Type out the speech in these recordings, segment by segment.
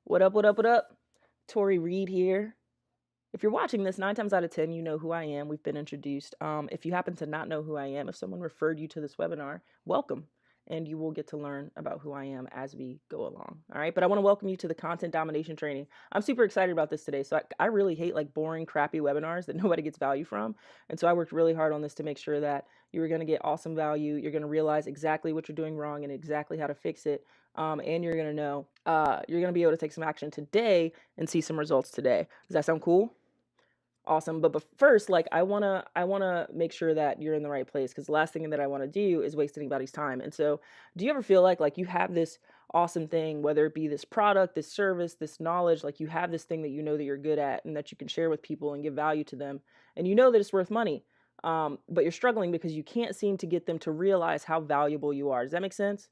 What up, what up, what up? Tori Reed here. If you're watching this, 9 times out of 10, you know who I am. We've been introduced. If you happen to not know who I am, if someone referred you to this webinar, welcome. And you will get to learn about who I am as we go along. All right. But I want to welcome you to the content domination training. I'm super excited about this today. So I really hate like boring, crappy webinars that nobody gets value from. And so I worked really hard on this to make sure that you were going to get awesome value. You're going to realize exactly what you're doing wrong and exactly how to fix it. And you're going to know, you're going to be able to take some action today and see some results today. Does that sound cool? Awesome. But first, like I wanna make sure that you're in the right place, because the last thing that I want to do is waste anybody's time. And so, do you ever feel like you have this awesome thing, whether it be this product, this service, this knowledge, like you have this thing that you know that you're good at and that you can share with people and give value to them, and you know that it's worth money, but you're struggling because you can't seem to get them to realize how valuable you are. Does that make sense?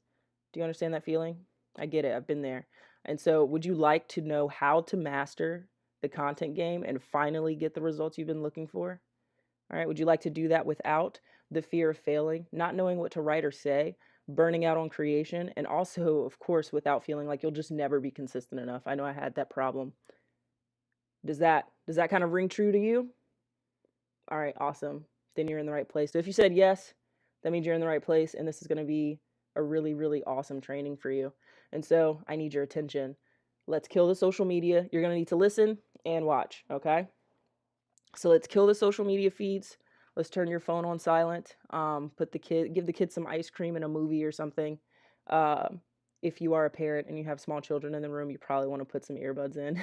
Do you understand that feeling? I get it. I've been there. And so, would you like to know how to master the content game and finally get the results you've been looking for? All right. Would you like to do that without the fear of failing, not knowing what to write or say, burning out on creation, and also, of course, without feeling like you'll just never be consistent enough? I know I had that problem. Does that kind of ring true to you? All right, awesome. Then you're in the right place. So if you said yes, that means you're in the right place, and this is going to be a really, really awesome training for you. And so I need your attention. Let's kill the social media. You're going to need to listen and watch, okay? So let's kill the social media feeds. Let's turn your phone on silent. Give the kids some ice cream and a movie or something. If you are a parent and you have small children in the room, you probably want to put some earbuds in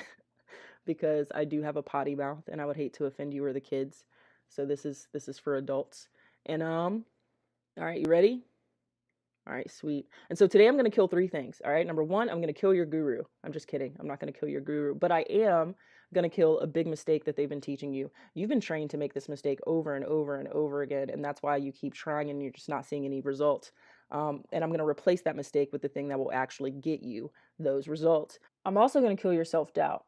because I do have a potty mouth and I would hate to offend you or the kids. So this is for adults. And all right, you ready? All right, sweet. And so today I'm going to kill 3 things. All right. Number 1, I'm going to kill your guru. I'm just kidding. I'm not going to kill your guru, but I am going to kill a big mistake that they've been teaching you. You've been trained to make this mistake over and over and over again, and that's why you keep trying and you're just not seeing any results. And I'm going to replace that mistake with the thing that will actually get you those results. I'm also going to kill your self-doubt.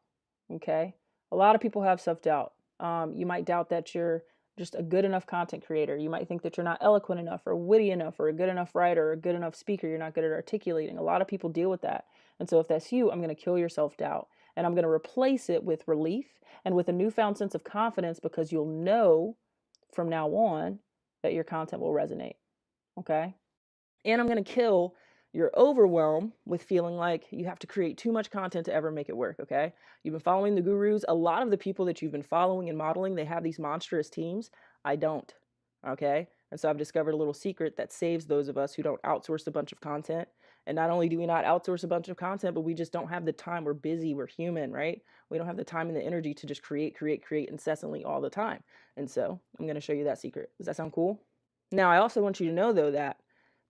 Okay. A lot of people have self-doubt. You might doubt that you're just a good enough content creator. You might think that you're not eloquent enough or witty enough or a good enough writer or a good enough speaker. You're not good at articulating. A lot of people deal with that. And so if that's you, I'm going to kill your self-doubt. And I'm going to replace it with relief and with a newfound sense of confidence, because you'll know from now on that your content will resonate. Okay? And I'm going to kill your overwhelm with feeling like you have to create too much content to ever make it work, okay? You've been following the gurus. A lot of the people that you've been following and modeling, they have these monstrous teams. I don't, okay? And so I've discovered a little secret that saves those of us who don't outsource a bunch of content. And not only do we not outsource a bunch of content, but we just don't have the time. We're busy. We're human, right? We don't have the time and the energy to just create incessantly all the time. And so I'm going to show you that secret. Does that sound cool? Now, I also want you to know, though, that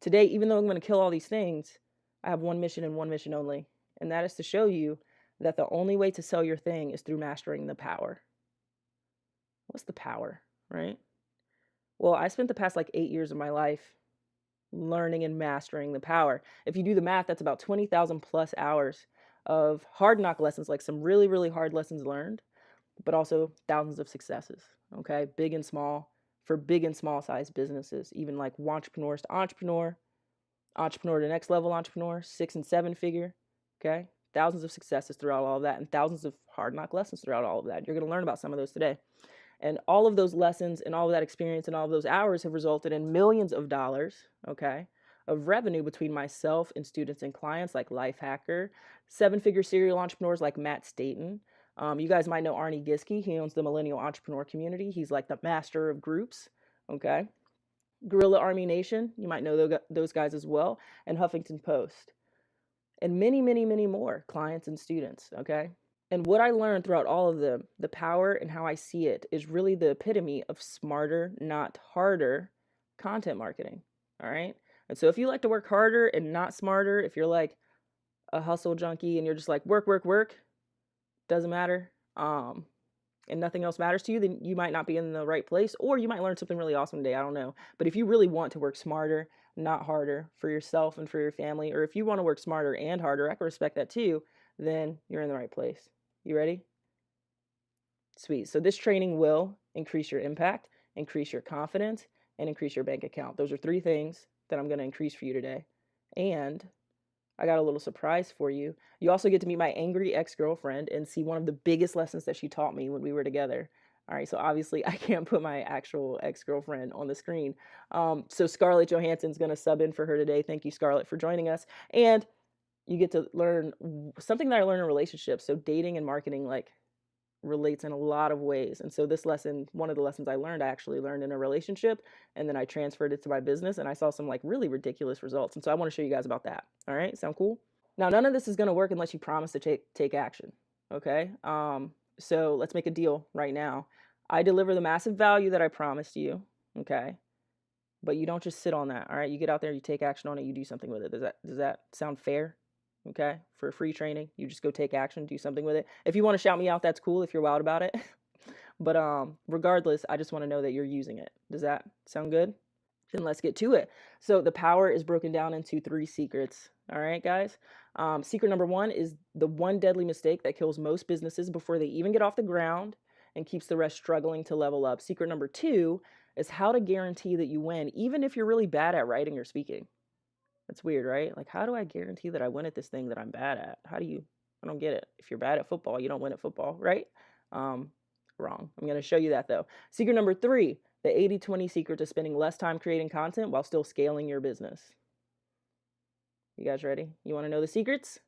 today, even though I'm going to kill all these things, I have one mission and one mission only, and that is to show you that the only way to sell your thing is through mastering the power. What's the power, right? Well, I spent the past like 8 years of my life learning and mastering the power. If you do the math, that's about 20,000 plus hours of hard knock lessons, like some really, really hard lessons learned, but also thousands of successes, okay? Big and small, for big and small size businesses, even like entrepreneurs to entrepreneur to next level entrepreneur, 6 and 7 figure, okay? Thousands of successes throughout all of that, and thousands of hard knock lessons throughout all of that. You're going to learn about some of those today. And all of those lessons and all of that experience and all of those hours have resulted in millions of dollars, okay, of revenue between myself and students and clients like Lifehacker, 7-figure serial entrepreneurs like Matt Staten. You guys might know Arnie Giske. He owns the Millennial Entrepreneur Community. He's like the master of groups, okay? Guerrilla Army Nation, you might know those guys as well, and Huffington Post, and many, many, many more clients and students, okay? And what I learned throughout all of them, the power and how I see it, is really the epitome of smarter, not harder content marketing, all right? And so if you like to work harder and not smarter, if you're like a hustle junkie and you're just like work, doesn't matter, and nothing else matters to you, then you might not be in the right place, or you might learn something really awesome today. I don't know. But if you really want to work smarter, not harder, for yourself and for your family, or if you want to work smarter and harder, I can respect that too, then you're in the right place. You ready? Sweet. So this training will increase your impact, increase your confidence, and increase your bank account. Those are 3 things that I'm going to increase for you today. And I got a little surprise for you. You also get to meet my angry ex-girlfriend and see one of the biggest lessons that she taught me when we were together. All right, so obviously I can't put my actual ex-girlfriend on the screen. So Scarlett Johansson's going to sub in for her today. Thank you, Scarlett, for joining us. And you get to learn something that I learned in relationships. So dating and marketing, like, relates in a lot of ways. And so this lesson, one of the lessons I learned, I actually learned in a relationship, and then I transferred it to my business, and I saw some like really ridiculous results. And so I want to show you guys about that. All right, sound cool? Now, none of this is going to work unless you promise to take action. Okay? So let's make a deal right now. I deliver the massive value that I promised you. Okay? But you don't just sit on that. All right? You get out there, you take action on it, you do something with it. Does that sound fair? Okay, for free training, you just go take action, do something with it. If you want to shout me out, that's cool if you're wild about it. But regardless, I just want to know that you're using it. Does that sound good? Then let's get to it. So the power is broken down into 3 secrets. All right, guys. Secret number 1 is the one deadly mistake that kills most businesses before they even get off the ground and keeps the rest struggling to level up. Secret number 2 is how to guarantee that you win, even if you're really bad at writing or speaking. That's weird, right? Like, how do I guarantee that I win at this thing that I'm bad at? I don't get it. If you're bad at football, you don't win at football, right? Wrong. I'm going to show you that though. Secret number 3, the 80-20 secret to spending less time creating content while still scaling your business. You guys ready? You want to know the secrets?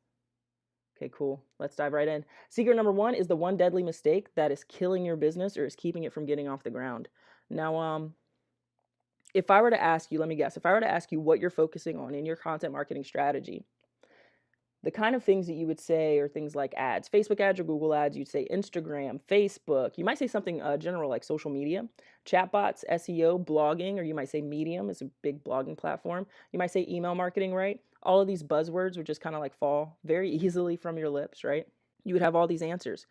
Okay, cool. Let's dive right in. Secret number 1 is the one deadly mistake that is killing your business or is keeping it from getting off the ground. Now, if I were to ask you, let me guess, if I were to ask you what you're focusing on in your content marketing strategy, the kind of things that you would say are things like ads, Facebook ads or Google ads, you'd say Instagram, Facebook, you might say something general like social media, chatbots, SEO, blogging, or you might say Medium is a big blogging platform. You might say email marketing, right? All of these buzzwords would just kind of like fall very easily from your lips, right? You would have all these answers.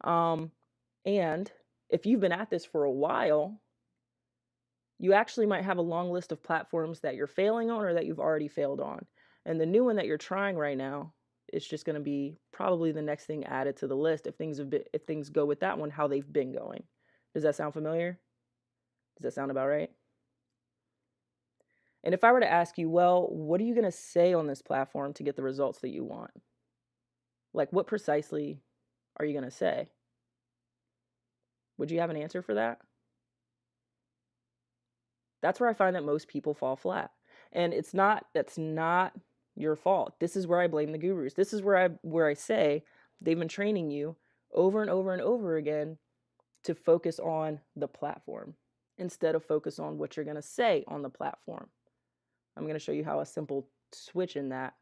And if you've been at this for a while, you actually might have a long list of platforms that you're failing on or that you've already failed on. And the new one that you're trying right now is just going to be probably the next thing added to the list if things go with that one how they've been going. Does that sound familiar? Does that sound about right? And if I were to ask you, well, what are you going to say on this platform to get the results that you want? Like, what precisely are you going to say? Would you have an answer for that? That's where I find that most people fall flat. And that's not your fault. This is where I blame the gurus. This is where I say they've been training you over and over and over again to focus on the platform instead of focus on what you're going to say on the platform. I'm going to show you how a simple switch in that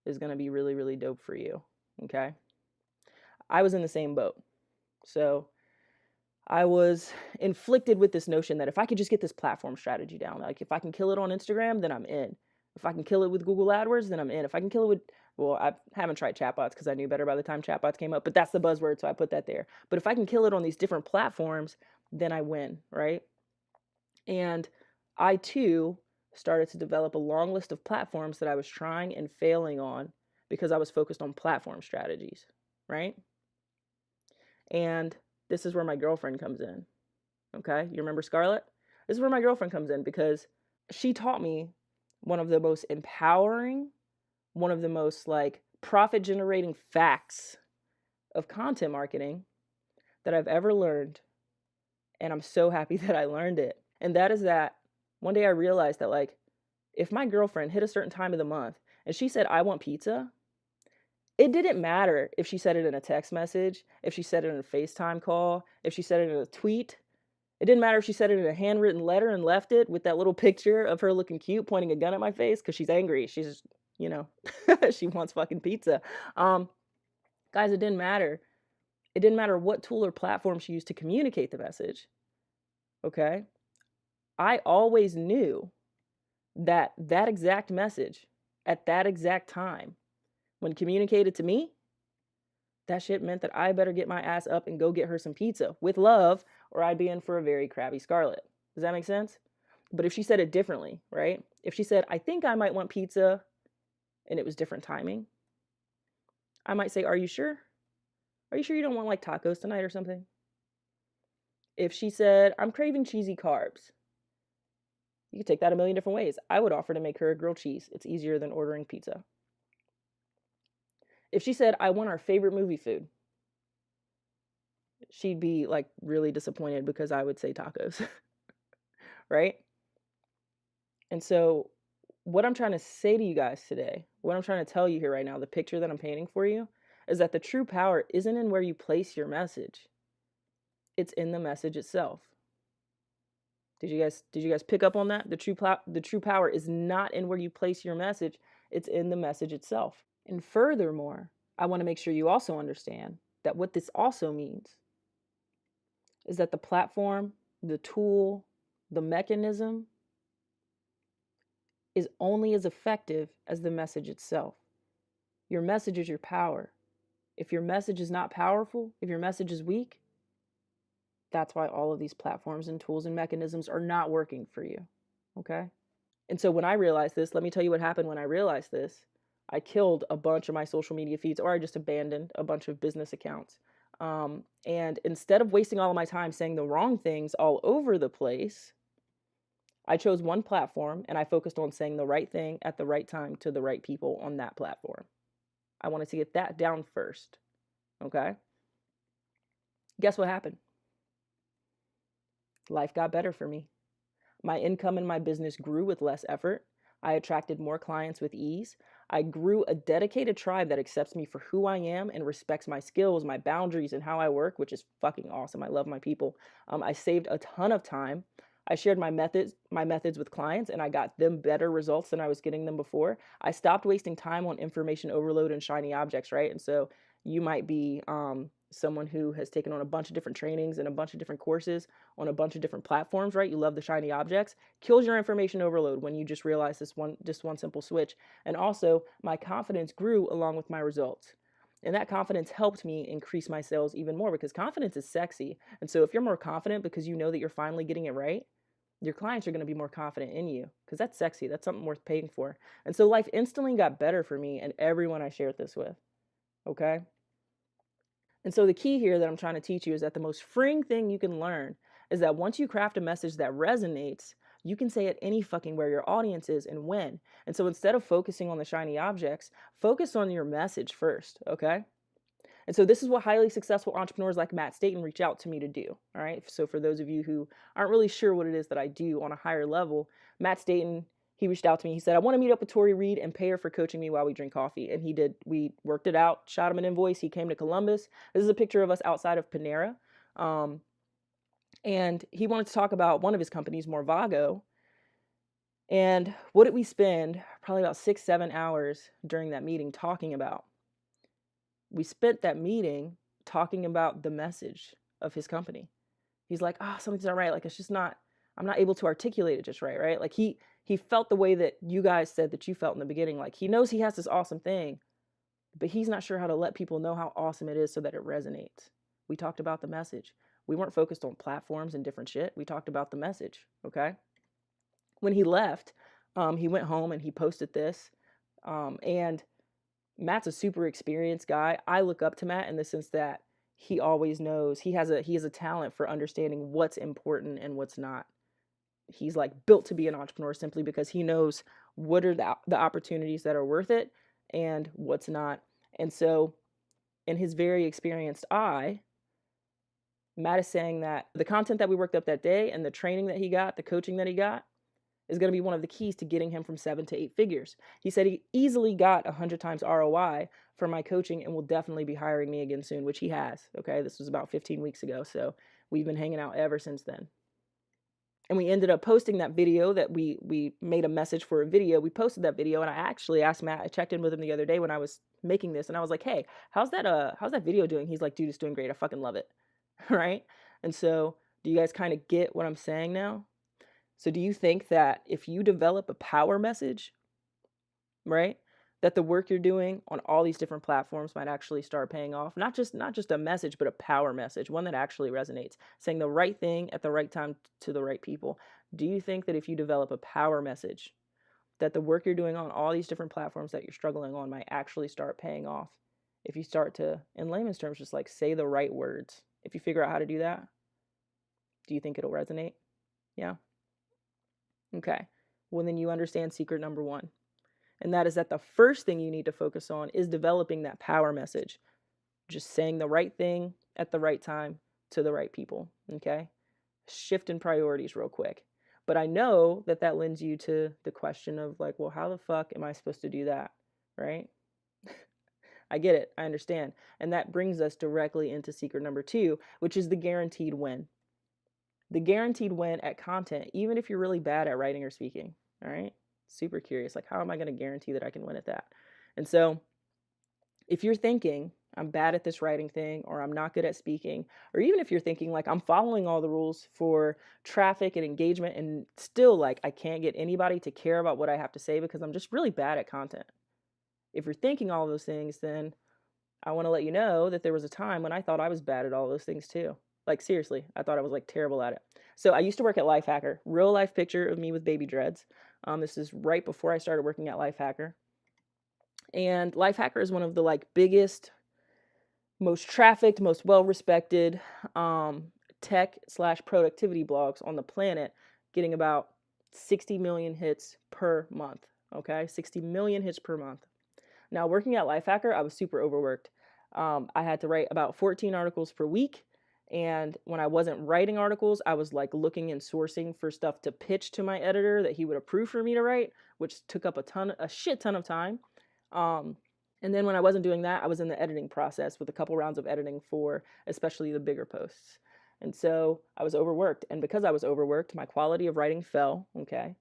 is going to be really, really dope for you. Okay? I was in the same boat. So I was inflicted with this notion that if I could just get this platform strategy down, like if I can kill it on Instagram, then I'm in. If I can kill it with Google AdWords, then I'm in. If I can kill it with, well, I haven't tried chatbots because I knew better by the time chatbots came up, but that's the buzzword, so I put that there. But if I can kill it on these different platforms, then I win, right? And I too started to develop a long list of platforms that I was trying and failing on because I was focused on platform strategies, right? And this is where my girlfriend comes in. Okay, you remember Scarlett? This is where my girlfriend comes in because she taught me one of the most empowering, one of the most like profit generating facts of content marketing that I've ever learned. And I'm so happy that I learned it. And that is that one day I realized that, like, if my girlfriend hit a certain time of the month and she said, I want pizza, it didn't matter if she said it in a text message, if she said it in a FaceTime call, if she said it in a tweet. It didn't matter if she said it in a handwritten letter and left it with that little picture of her looking cute pointing a gun at my face because she's angry. She's, she wants fucking pizza. Guys, it didn't matter. It didn't matter what tool or platform she used to communicate the message. Okay? I always knew that that exact message at that exact time, when communicated to me, that shit meant that I better get my ass up and go get her some pizza with love, or I'd be in for a very crabby Scarlet. Does that make sense? But if she said it differently, right? If she said, I think I might want pizza, and it was different timing, I might say, are you sure? Are you sure you don't want like tacos tonight or something? If she said, I'm craving cheesy carbs, you could take that a million different ways. I would offer to make her a grilled cheese. It's easier than ordering pizza. If she said, I want our favorite movie food, she'd be like really disappointed because I would say tacos, right? And so, what I'm trying to say to you guys today, what I'm trying to tell you here right now, the picture that I'm painting for you, is that the true power isn't in where you place your message. It's in the message itself. Did you guys pick up on that? The true power is not in where you place your message, it's in the message itself. And furthermore, I want to make sure you also understand that what this also means is that the platform, the tool, the mechanism is only as effective as the message itself. Your message is your power. If your message is not powerful, if your message is weak, that's why all of these platforms and tools and mechanisms are not working for you. Okay? And so when I realized this, let me tell you what happened when I realized this. I killed a bunch of my social media feeds, or I just abandoned a bunch of business accounts. And instead of wasting all of my time saying the wrong things all over the place, I chose one platform and I focused on saying the right thing at the right time to the right people on that platform. I wanted to get that down first. Okay? Guess what happened? Life got better for me. My income in my business grew with less effort. I attracted more clients with ease. I grew a dedicated tribe that accepts me for who I am and respects my skills, my boundaries, and how I work, which is fucking awesome. I love my people. I saved a ton of time. I shared my methods with clients, and I got them better results than I was getting them before. I stopped wasting time on information overload and shiny objects, right? And so you might be someone who has taken on a bunch of different trainings and a bunch of different courses on a bunch of different platforms, right? You love the shiny objects. Kills your information overload when you just realize this one simple switch. And also, my confidence grew along with my results. And that confidence helped me increase my sales even more because confidence is sexy. And so if you're more confident because you know that you're finally getting it right, your clients are going to be more confident in you because that's sexy. That's something worth paying for. And so life instantly got better for me and everyone I shared this with. Okay? And so the key here that I'm trying to teach you is that the most freeing thing you can learn is that once you craft a message that resonates, you can say it any fucking where your audience is and when. And so instead of focusing on the shiny objects, focus on your message first, okay? And so this is what highly successful entrepreneurs like Matt Staten reach out to me to do, all right? So for those of you who aren't really sure what it is that I do on a higher level, Matt Staten, he reached out to me. He said, I want to meet up with Tori Reed and pay her for coaching me while we drink coffee. And he did. We worked it out, shot him an invoice. He came to Columbus. This is a picture of us outside of Panera. And he wanted to talk about one of his companies, Morvago. And what did we spend? Probably about 6-7 hours during that meeting talking about. We spent that meeting talking about the message of his company. He's like, something's not right. Like, it's just not, I'm not able to articulate it just right, right? Like he felt the way that you guys said that you felt in the beginning. Like he knows he has this awesome thing, but he's not sure how to let people know how awesome it is so that it resonates. We talked about the message. We weren't focused on platforms and different shit. We talked about the message, okay? When he left, he went home and he posted this. And Matt's a super experienced guy. I look up to Matt in the sense that he always knows he has a talent for understanding what's important and what's not. He's like built to be an entrepreneur simply because he knows what are the opportunities that are worth it and what's not. And so in his very experienced eye, Matt is saying that the content that we worked up that day and the training that he got, the coaching that he got, is going to be one of the keys to getting him from 7 to 8 figures. He said he easily got 100 times ROI from my coaching and will definitely be hiring me again soon, which he has. Okay, this was about 15 weeks ago, so we've been hanging out ever since then. And we ended up posting that video that we made a message for a video. We posted that video, and I actually asked Matt. I checked in with him the other day when I was making this, and I was like, "Hey, how's that video doing?" He's like, "Dude, it's doing great. I fucking love it." Right? And so, do you guys kind of get what I'm saying now? So do you think that if you develop a power message, right, that the work you're doing on all these different platforms might actually start paying off? Not just a message, but a power message, one that actually resonates, saying the right thing at the right time to the right people. Do you think that if you develop a power message, that the work you're doing on all these different platforms that you're struggling on might actually start paying off? If you start to, in layman's terms, just like say the right words. If you figure out how to do that, do you think it'll resonate? Yeah. Okay. Well, then you understand secret number 1. And that is that the first thing you need to focus on is developing that power message. Just saying the right thing at the right time to the right people, okay? Shifting priorities real quick. But I know that that lends you to the question of like, well, how the fuck am I supposed to do that, right? I get it. I understand. And that brings us directly into secret number 2, which is the guaranteed win. The guaranteed win at content, even if you're really bad at writing or speaking, all right? Super curious. Like, how am I going to guarantee that I can win at that? And so if you're thinking, I'm bad at this writing thing, or I'm not good at speaking, or even if you're thinking, like, I'm following all the rules for traffic and engagement, and still, like, I can't get anybody to care about what I have to say because I'm just really bad at content. If you're thinking all those things, then I want to let you know that there was a time when I thought I was bad at all those things too. Like, seriously, I thought I was like terrible at it. So I used to work at Lifehacker. Real life picture of me with baby dreads. This is right before I started working at Lifehacker. And Lifehacker is one of the like biggest, most trafficked, most well-respected tech / productivity blogs on the planet, getting about 60 million hits per month. Okay, 60 million hits per month. Now, working at Lifehacker, I was super overworked. I had to write about 14 articles per week. And when I wasn't writing articles, I was like looking and sourcing for stuff to pitch to my editor that he would approve for me to write, which took up a shit ton of time. And then when I wasn't doing that, I was in the editing process with a couple rounds of editing for especially the bigger posts. And so I was overworked. And because I was overworked, my quality of writing fell, okay?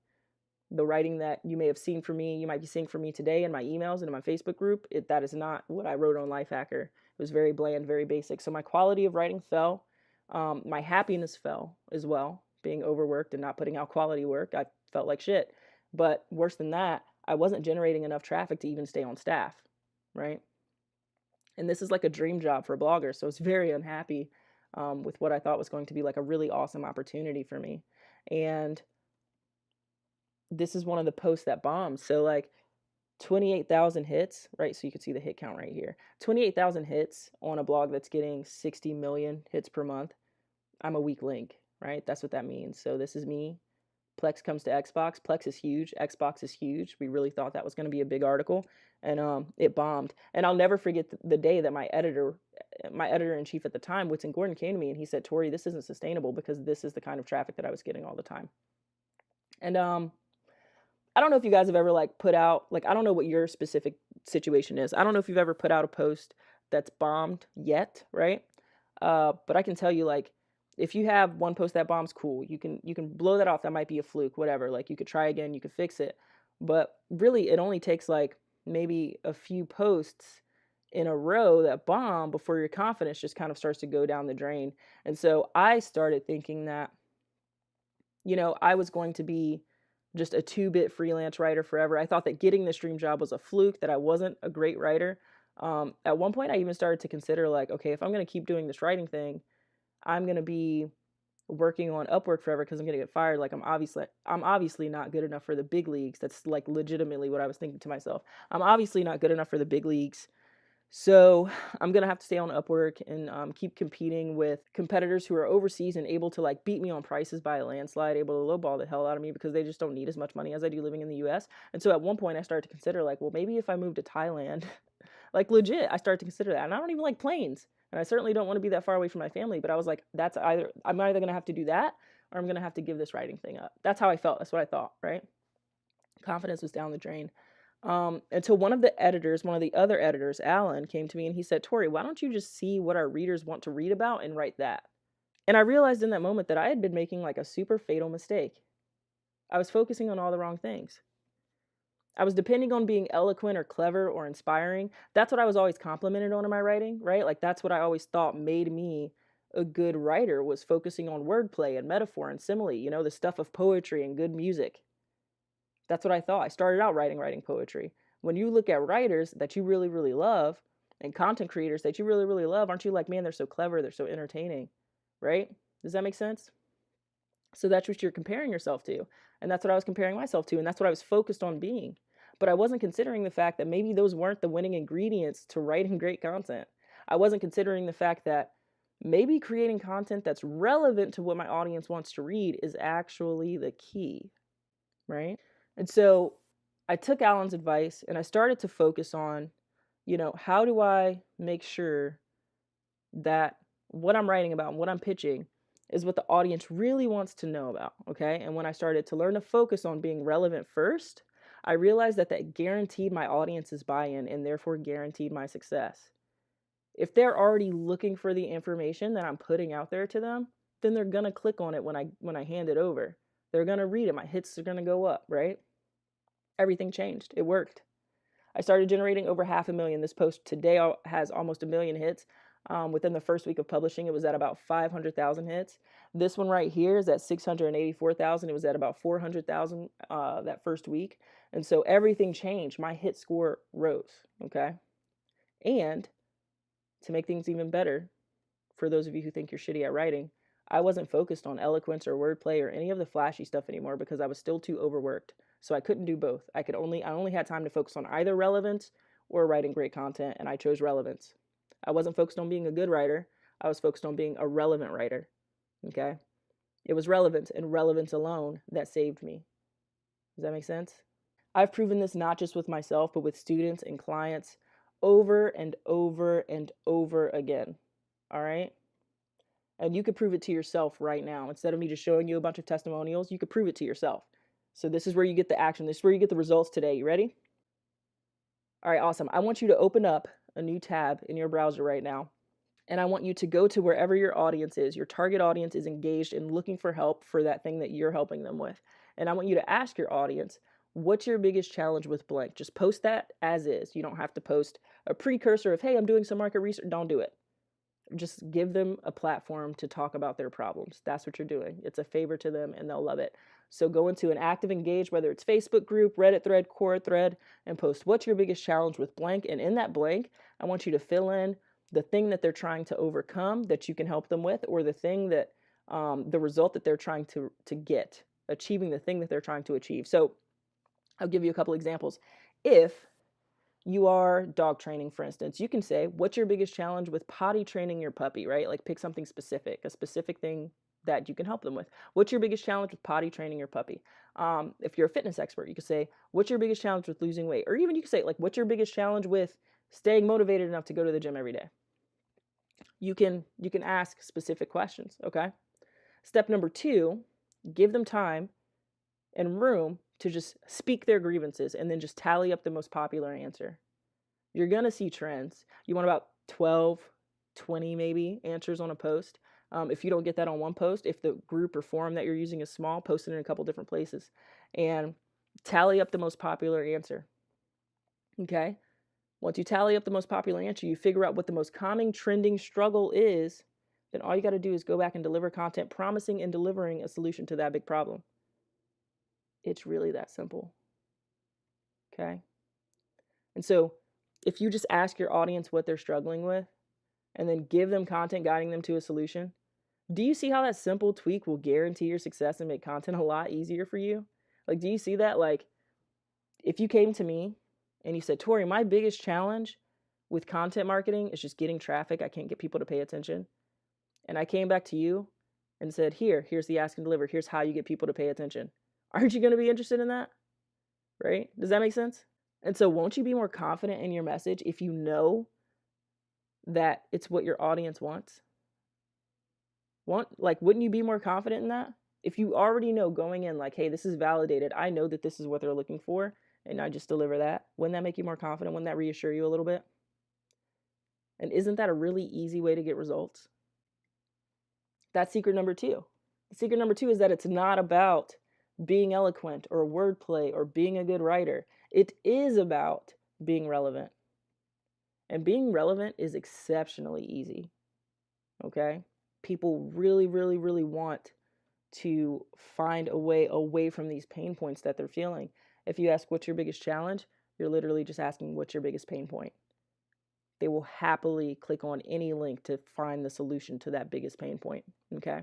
The writing that you may have seen from me, you might be seeing from me today in my emails and in my Facebook group, that is not what I wrote on Lifehacker. It was very bland, very basic. So my quality of writing fell. My happiness fell as well, being overworked and not putting out quality work. I felt like shit. But worse than that, I wasn't generating enough traffic to even stay on staff, right? And this is like a dream job for a blogger. So I was very unhappy with what I thought was going to be like a really awesome opportunity for me. And this is one of the posts that bombed. So like 28,000 hits, right? So you can see the hit count right here. 28,000 hits on a blog that's getting 60 million hits per month. I'm a weak link, right? That's what that means. So this is me. Plex comes to Xbox. Plex is huge. Xbox is huge. We really thought that was going to be a big article, and it bombed. And I'll never forget the day that my editor-in-chief at the time, Whitson Gordon, came to me and he said, "Tori, this isn't sustainable because this is the kind of traffic that I was getting all the time." And I don't know if you guys have ever like put out, like, I don't know what your specific situation is. I don't know if you've ever put out a post that's bombed yet, right? But I can tell you, like, if you have one post that bombs, cool. You can blow that off. That might be a fluke, whatever. Like, you could try again, you could fix it. But really, it only takes like maybe a few posts in a row that bomb before your confidence just kind of starts to go down the drain. And so I started thinking that, I was going to be just a 2-bit freelance writer forever. I thought that getting this dream job was a fluke, that I wasn't a great writer. At one point, I even started to consider like, okay, if I'm going to keep doing this writing thing, I'm going to be working on Upwork forever because I'm going to get fired. Like, I'm obviously not good enough for the big leagues. That's like legitimately what I was thinking to myself. I'm obviously not good enough for the big leagues. So I'm going to have to stay on Upwork and keep competing with competitors who are overseas and able to like beat me on prices by a landslide, able to lowball the hell out of me because they just don't need as much money as I do living in the US. And so at one point I started to consider like, well, maybe if I move to Thailand, like legit, I started to consider that. And I don't even like planes. And I certainly don't want to be that far away from my family, but I was like, I'm either going to have to do that or I'm going to have to give this writing thing up. That's how I felt. That's what I thought, right? Confidence was down the drain. Until one of the other editors, Alan, came to me and he said, "Tori, why don't you just see what our readers want to read about and write that?" And I realized in that moment that I had been making like a super fatal mistake. I was focusing on all the wrong things. I was depending on being eloquent or clever or inspiring. That's what I was always complimented on in my writing, right? Like, that's what I always thought made me a good writer, was focusing on wordplay and metaphor and simile, the stuff of poetry and good music. That's what I thought. I started out writing poetry. When you look at writers that you really, really love and content creators that you really, really love, aren't you like, man, they're so clever, they're so entertaining, right? Does that make sense? So that's what you're comparing yourself to. And that's what I was comparing myself to. And that's what I was focused on being. But I wasn't considering the fact that maybe those weren't the winning ingredients to writing great content. I wasn't considering the fact that maybe creating content that's relevant to what my audience wants to read is actually the key, right? And so I took Alan's advice and I started to focus on, how do I make sure that what I'm writing about and what I'm pitching is what the audience really wants to know about, okay? And when I started to learn to focus on being relevant first, I realized that guaranteed my audience's buy-in and therefore guaranteed my success. If they're already looking for the information that I'm putting out there to them, then they're going to click on it when I hand it over. They're going to read it. My hits are going to go up, right? Everything changed. It worked. I started generating over 500,000. This post today has almost 1 million hits. Within the first week of publishing, it was at about 500,000 hits. This one right here is at 684,000. It was at about 400,000 that first week. And so everything changed. My hit score rose, okay? And to make things even better, for those of you who think you're shitty at writing, I wasn't focused on eloquence or wordplay or any of the flashy stuff anymore because I was still too overworked. So I couldn't do both. I only had time to focus on either relevance or writing great content, and I chose relevance. I wasn't focused on being a good writer. I was focused on being a relevant writer. Okay? It was relevance and relevance alone that saved me. Does that make sense? I've proven this not just with myself, but with students and clients over and over and over again. All right? And you could prove it to yourself right now. Instead of me just showing you a bunch of testimonials, you could prove it to yourself. So this is where you get the action. This is where you get the results today. You ready? All right, awesome. I want you to open up a new tab in your browser right now. And I want you to go to wherever your audience is. Your target audience is engaged in looking for help for that thing that you're helping them with. And I want you to ask your audience, what's your biggest challenge with blank? Just post that as is. You don't have to post a precursor of, hey, I'm doing some market research. Don't do it. Just give them a platform to talk about their problems. That's what you're doing. It's a favor to them and they'll love it. So go into an active engage, whether it's Facebook group, Reddit thread, Quora thread, and post what's your biggest challenge with blank. And in that blank, I want you to fill in the thing that they're trying to overcome that you can help them with, or the thing that the result that they're trying to get, achieving the thing that they're trying to achieve. So I'll give you a couple examples. If you are dog training, for instance, you can say, what's your biggest challenge with potty training your puppy, right? Like pick something specific, a specific thing that you can help them with. What's your biggest challenge with potty training your puppy? If you're a fitness expert, you could say, what's your biggest challenge with losing weight? Or even you could say, like, what's your biggest challenge with staying motivated enough to go to the gym every day? You can ask specific questions, okay? Step number 2, give them time and room to just speak their grievances and then just tally up the most popular answer. You're going to see trends. You want about 12, 20 maybe answers on a post. If you don't get that on one post, if the group or forum that you're using is small, post it in a couple different places and tally up the most popular answer. Okay? Once you tally up the most popular answer, you figure out what the most common trending struggle is, then all you got to do is go back and deliver content promising and delivering a solution to that big problem. It's really that simple. Okay? And so if you just ask your audience what they're struggling with and then give them content guiding them to a solution, do you see how that simple tweak will guarantee your success and make content a lot easier for you? Like, do you see that? Like, if you came to me and you said, Tori, my biggest challenge with content marketing is just getting traffic. I can't get people to pay attention. And I came back to you and said, here's the ask and deliver. Here's how you get people to pay attention. Aren't you going to be interested in that? Right? Does that make sense? And so won't you be more confident in your message if you know that it's what your audience wants? Wouldn't you be more confident in that? If you already know going in, like, hey, this is validated. I know that this is what they're looking for, and I just deliver that. Wouldn't that make you more confident? Wouldn't that reassure you a little bit? And isn't that a really easy way to get results? That's secret number 2. Secret number 2 is that it's not about being eloquent or wordplay or being a good writer. It is about being relevant. And being relevant is exceptionally easy. Okay? People really, really, really want to find a way away from these pain points that they're feeling. If you ask what's your biggest challenge, you're literally just asking what's your biggest pain point. They will happily click on any link to find the solution to that biggest pain point. Okay?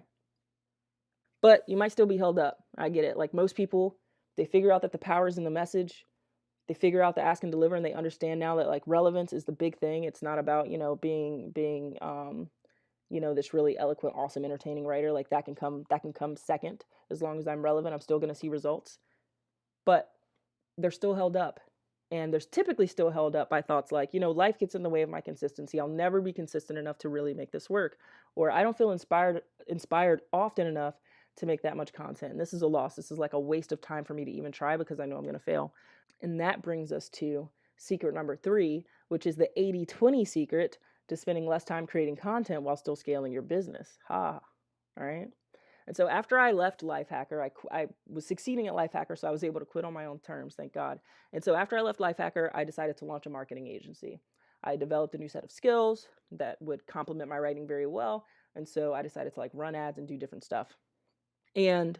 But you might still be held up. I get it. Like most people, they figure out that the power is in the message. They figure out the ask and deliver, and they understand now that like relevance is the big thing. It's not about, being this really eloquent, awesome, entertaining writer. Like that can come second. As long as I'm relevant, I'm still going to see results. But they're still held up. And there's typically still held up by thoughts like, life gets in the way of my consistency. I'll never be consistent enough to really make this work. Or I don't feel inspired often enough to make that much content. And this is a loss. This is like a waste of time for me to even try because I know I'm going to fail. And that brings us to secret number 3, which is the 80-20 secret to spending less time creating content while still scaling your business. All right. And so after I left Lifehacker, I was succeeding at Lifehacker, so I was able to quit on my own terms, thank God. And so after I left Lifehacker, I decided to launch a marketing agency. I developed a new set of skills that would complement my writing very well. And so I decided to run ads and do different stuff. And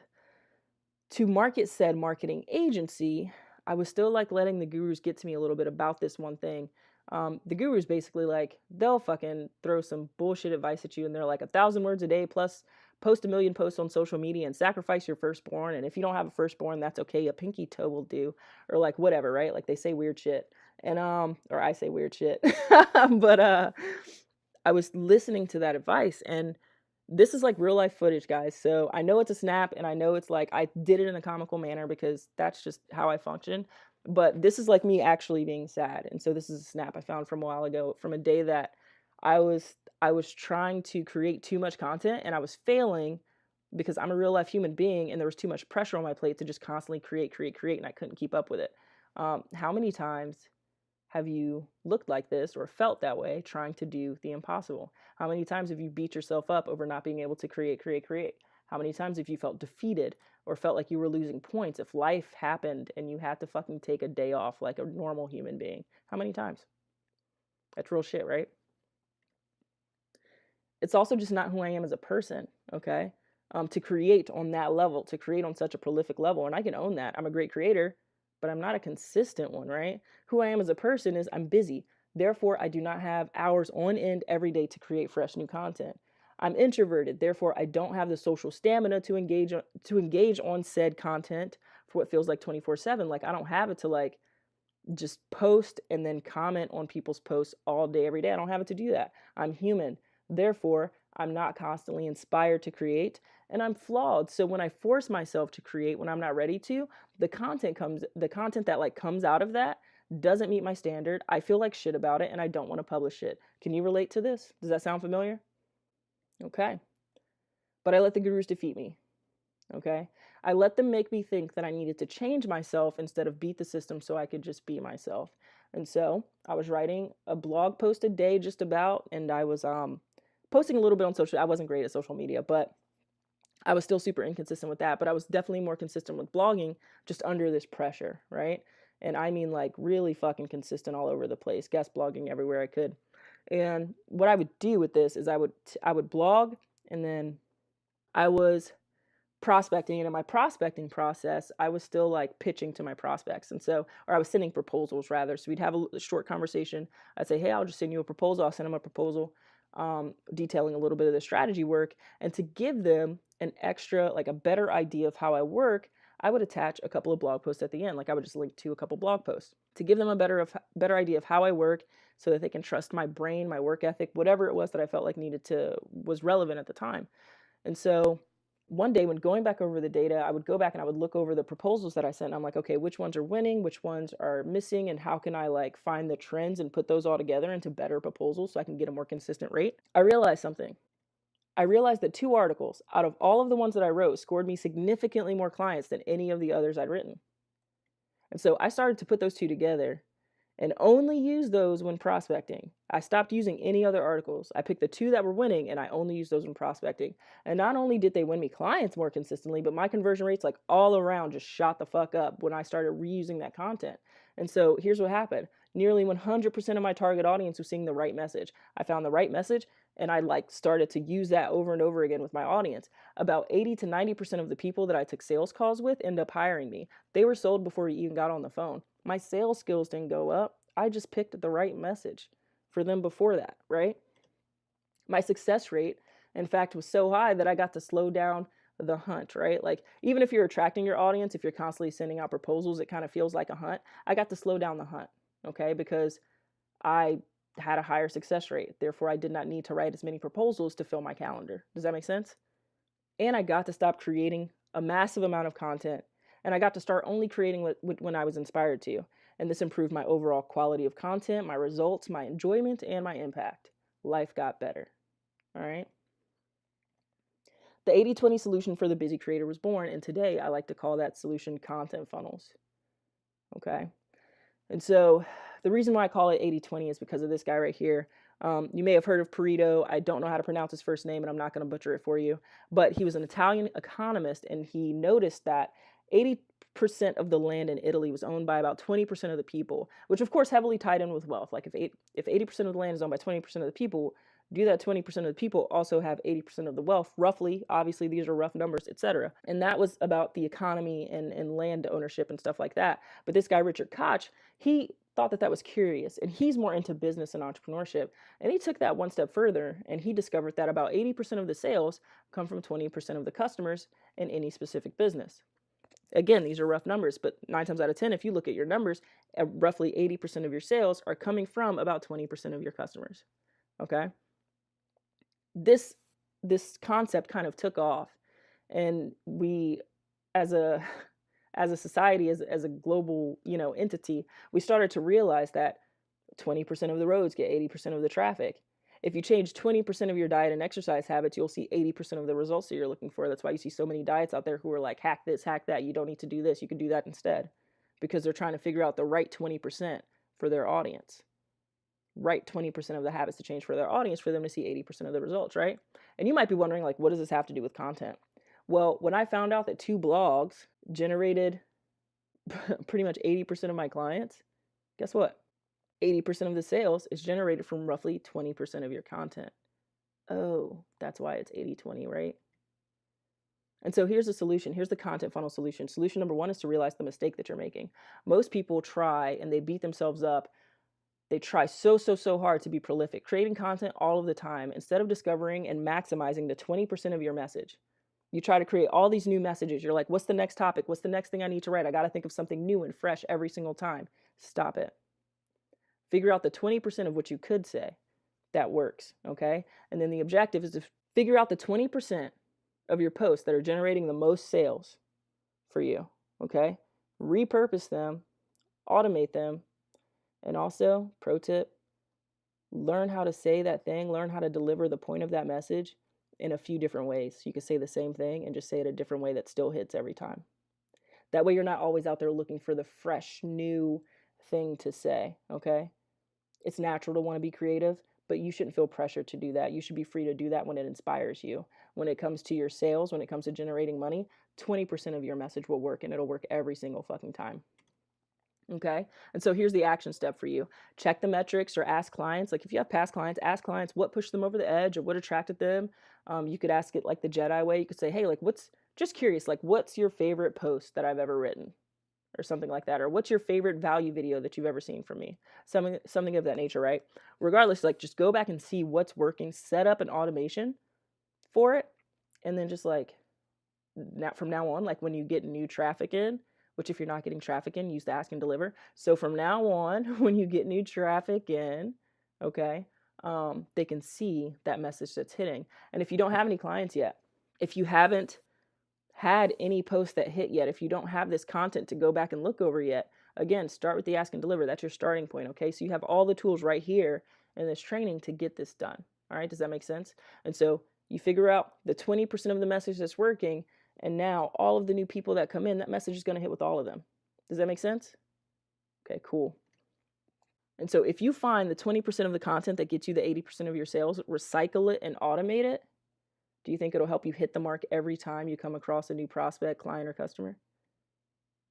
to market said marketing agency, I was still letting the gurus get to me a little bit about this one thing. The gurus basically they'll fucking throw some bullshit advice at you, and they're 1,000 words a day plus post 1 million posts on social media and sacrifice your firstborn. And if you don't have a firstborn, that's okay. A pinky toe will do, or whatever, right? They say weird shit, and or I say weird shit, but I was listening to that advice, and this is real life footage, guys. So I know it's a snap, and I know it's I did it in a comical manner because that's just how I function. But this is me actually being sad. And so this is a snap I found from a while ago, from a day that I was trying to create too much content, and I was failing because I'm a real life human being, and there was too much pressure on my plate to just constantly create, and I couldn't keep up with it. How many times have you looked like this or felt that way trying to do the impossible? How many times have you beat yourself up over not being able to create? How many times have you felt defeated or felt like you were losing points if life happened and you had to fucking take a day off like a normal human being? How many times? That's real shit, right? It's also just not who I am as a person, okay? To create on that level, to create on such a prolific level, and I can own that. I'm a great creator, but I'm not a consistent one, right? Who I am as a person is I'm busy. Therefore, I do not have hours on end every day to create fresh new content. I'm introverted. Therefore, I don't have the social stamina to engage on said content for what feels like 24/7. I don't have it to just post and then comment on people's posts all day, every day. I don't have it to do that. I'm human. Therefore, I'm not constantly inspired to create, and I'm flawed. So when I force myself to create when I'm not ready to, the content that comes out of that doesn't meet my standard. I feel like shit about it, and I don't want to publish it. Can you relate to this? Does that sound familiar? Okay. But I let the gurus defeat me. Okay. I let them make me think that I needed to change myself instead of beat the system so I could just be myself. And so I was writing a blog post a day just about, and I was posting a little bit on social. I wasn't great at social media, but I was still super inconsistent with that. But I was definitely more consistent with blogging just under this pressure, right? And I mean really fucking consistent all over the place, guest blogging everywhere I could. And what I would do with this is I would blog, and then I was prospecting, and in my prospecting process, I was still pitching to my prospects. And so, or I was sending proposals rather. So we'd have a short conversation. I'd say, hey, I'll just send you a proposal. I'll send them a proposal detailing a little bit of the strategy work. And to give them an extra, a better idea of how I work, I would attach a couple of blog posts at the end. I would just link to a couple blog posts to give them a better idea of how I work so that they can trust my brain, my work ethic, whatever it was that I felt was relevant at the time. And so one day when going back over the data, I would go back and I would look over the proposals that I sent. I'm like, okay, which ones are winning? Which ones are missing? And how can I find the trends and put those all together into better proposals so I can get a more consistent rate? I realized something. I realized that 2 articles out of all of the ones that I wrote scored me significantly more clients than any of the others I'd written. And so I started to put those 2 together and only use those when prospecting. I stopped using any other articles. I picked the 2 that were winning, and I only used those when prospecting. And not only did they win me clients more consistently, but my conversion rates all around just shot the fuck up when I started reusing that content. And so here's what happened. Nearly 100% of my target audience was seeing the right message. I found the right message, and I started to use that over and over again with my audience. About 80 to 90% of the people that I took sales calls with end up hiring me. They were sold before we even got on the phone. My sales skills didn't go up. I just picked the right message for them before that, right? My success rate, in fact, was so high that I got to slow down the hunt, right? Even if you're attracting your audience, if you're constantly sending out proposals, it kind of feels like a hunt. I got to slow down the hunt, okay? Because I had a higher success rate. Therefore, I did not need to write as many proposals to fill my calendar. Does that make sense? And I got to stop creating a massive amount of content And I got to start only creating when I was inspired to. And this improved my overall quality of content, my results, my enjoyment, and my impact. Life got better. All right. The 80-20 solution for the busy creator was born, and today I like to call that solution content funnels. Okay. And so the reason why I call it 80-20 is because of this guy right here. You may have heard of Pareto. I don't know how to pronounce his first name, and I'm not going to butcher it for you. But he was an Italian economist, and he noticed that 80% of the land in Italy was owned by about 20% of the people, which of course heavily tied in with wealth. Like if 80% of the land is owned by 20% of the people, do that 20% of the people also have 80% of the wealth, roughly. Obviously, these are rough numbers, etc. And that was about the economy and land ownership and stuff like that. But this guy, Richard Koch, he thought that was curious, and he's more into business and entrepreneurship. And he took that one step further, and he discovered that about 80% of the sales come from 20% of the customers in any specific business. Again, these are rough numbers, but 9 times out of 10, if you look at your numbers, roughly 80% of your sales are coming from about 20% of your customers. Okay? This concept kind of took off, and we, as a society, as a global, entity, we started to realize that 20% of the roads get 80% of the traffic. If you change 20% of your diet and exercise habits, you'll see 80% of the results that you're looking for. That's why you see so many diets out there who are like, hack this, hack that. You don't need to do this. You can do that instead, because they're trying to figure out the right 20% for their audience. Right 20% of the habits to change for their audience for them to see 80% of the results, right? And you might be wondering, like, what does this have to do with content? Well, when I found out that 2 blogs generated pretty much 80% of my clients, guess what? 80% of the sales is generated from roughly 20% of your content. Oh, that's why it's 80-20, right? And so here's the solution. Here's the content funnel solution. Solution number 1 is to realize the mistake that you're making. Most people try and they beat themselves up. They try so hard to be prolific, creating content all of the time instead of discovering and maximizing the 20% of your message. You try to create all these new messages. You're like, what's the next topic? What's the next thing I need to write? I got to think of something new and fresh every single time. Stop it. Figure out the 20% of what you could say that works, okay? And then the objective is to figure out the 20% of your posts that are generating the most sales for you, okay? Repurpose them, automate them, and also, pro tip, learn how to say that thing, learn how to deliver the point of that message in a few different ways. You can say the same thing and just say it a different way that still hits every time. That way you're not always out there looking for the fresh, new thing to say, okay? It's natural to want to be creative, but you shouldn't feel pressure to do that. You should be free to do that when it inspires you. When it comes to your sales, when it comes to generating money, 20% of your message will work, and it'll work every single fucking time. Okay. And so here's the action step for you. Check the metrics or ask clients. Like if you have past clients, ask clients what pushed them over the edge or what attracted them. You could ask it like the Jedi way. You could say, hey, like just curious, like what's your favorite post that I've ever written or something like that? Or what's your favorite value video that you've ever seen from me? Something of that nature, right? Regardless, like just go back and see what's working, set up an automation for it. And then just like from now on, like when you get new traffic in, which if you're not getting traffic in, use the ask and deliver. So from now on, when you get new traffic in, okay, they can see that message that's hitting. And if you don't have any clients yet, if you haven't had any posts that hit yet, if you don't have this content to go back and look over yet, again, start with the ask and deliver. That's your starting point, okay? So you have all the tools right here in this training to get this done. All right, does that make sense? And so you figure out the 20% of the message that's working, and now all of the new people that come in, that message is going to hit with all of them. Does that make sense? Okay, cool. And so if you find the 20% of the content that gets you the 80% of your sales, recycle it and automate it, do you think it'll help you hit the mark every time you come across a new prospect, client, or customer?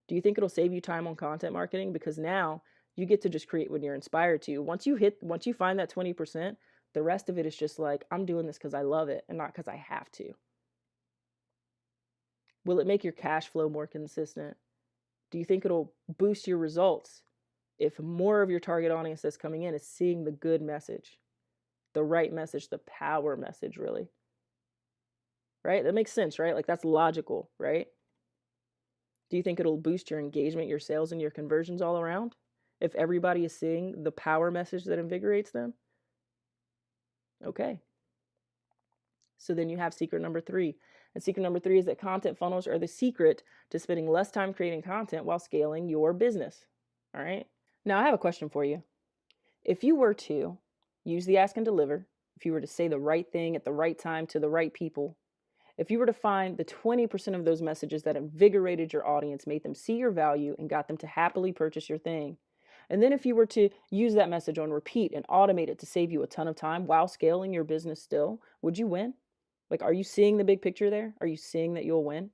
Do you think it'll save you time on content marketing? Because now you get to just create when you're inspired to. Once you find that 20%, the rest of it is just like, I'm doing this because I love it and not because I have to. Will it make your cash flow more consistent? Do you think it'll boost your results if more of your target audience that's coming in is seeing the good message, the right message, the power message, really? Right? That makes sense, right? Like that's logical, right? Do you think it'll boost your engagement, your sales, and your conversions all around if everybody is seeing the power message that invigorates them? Okay. So then you have secret number 3, And secret number 3 is that content funnels are the secret to spending less time creating content while scaling your business. All right. Now, I have a question for you. If you were to use the ask and deliver, if you were to say the right thing at the right time to the right people, if you were to find the 20% of those messages that invigorated your audience, made them see your value, and got them to happily purchase your thing, and then if you were to use that message on repeat and automate it to save you a ton of time while scaling your business still, would you win? Like, are you seeing the big picture there? Are you seeing that you'll win?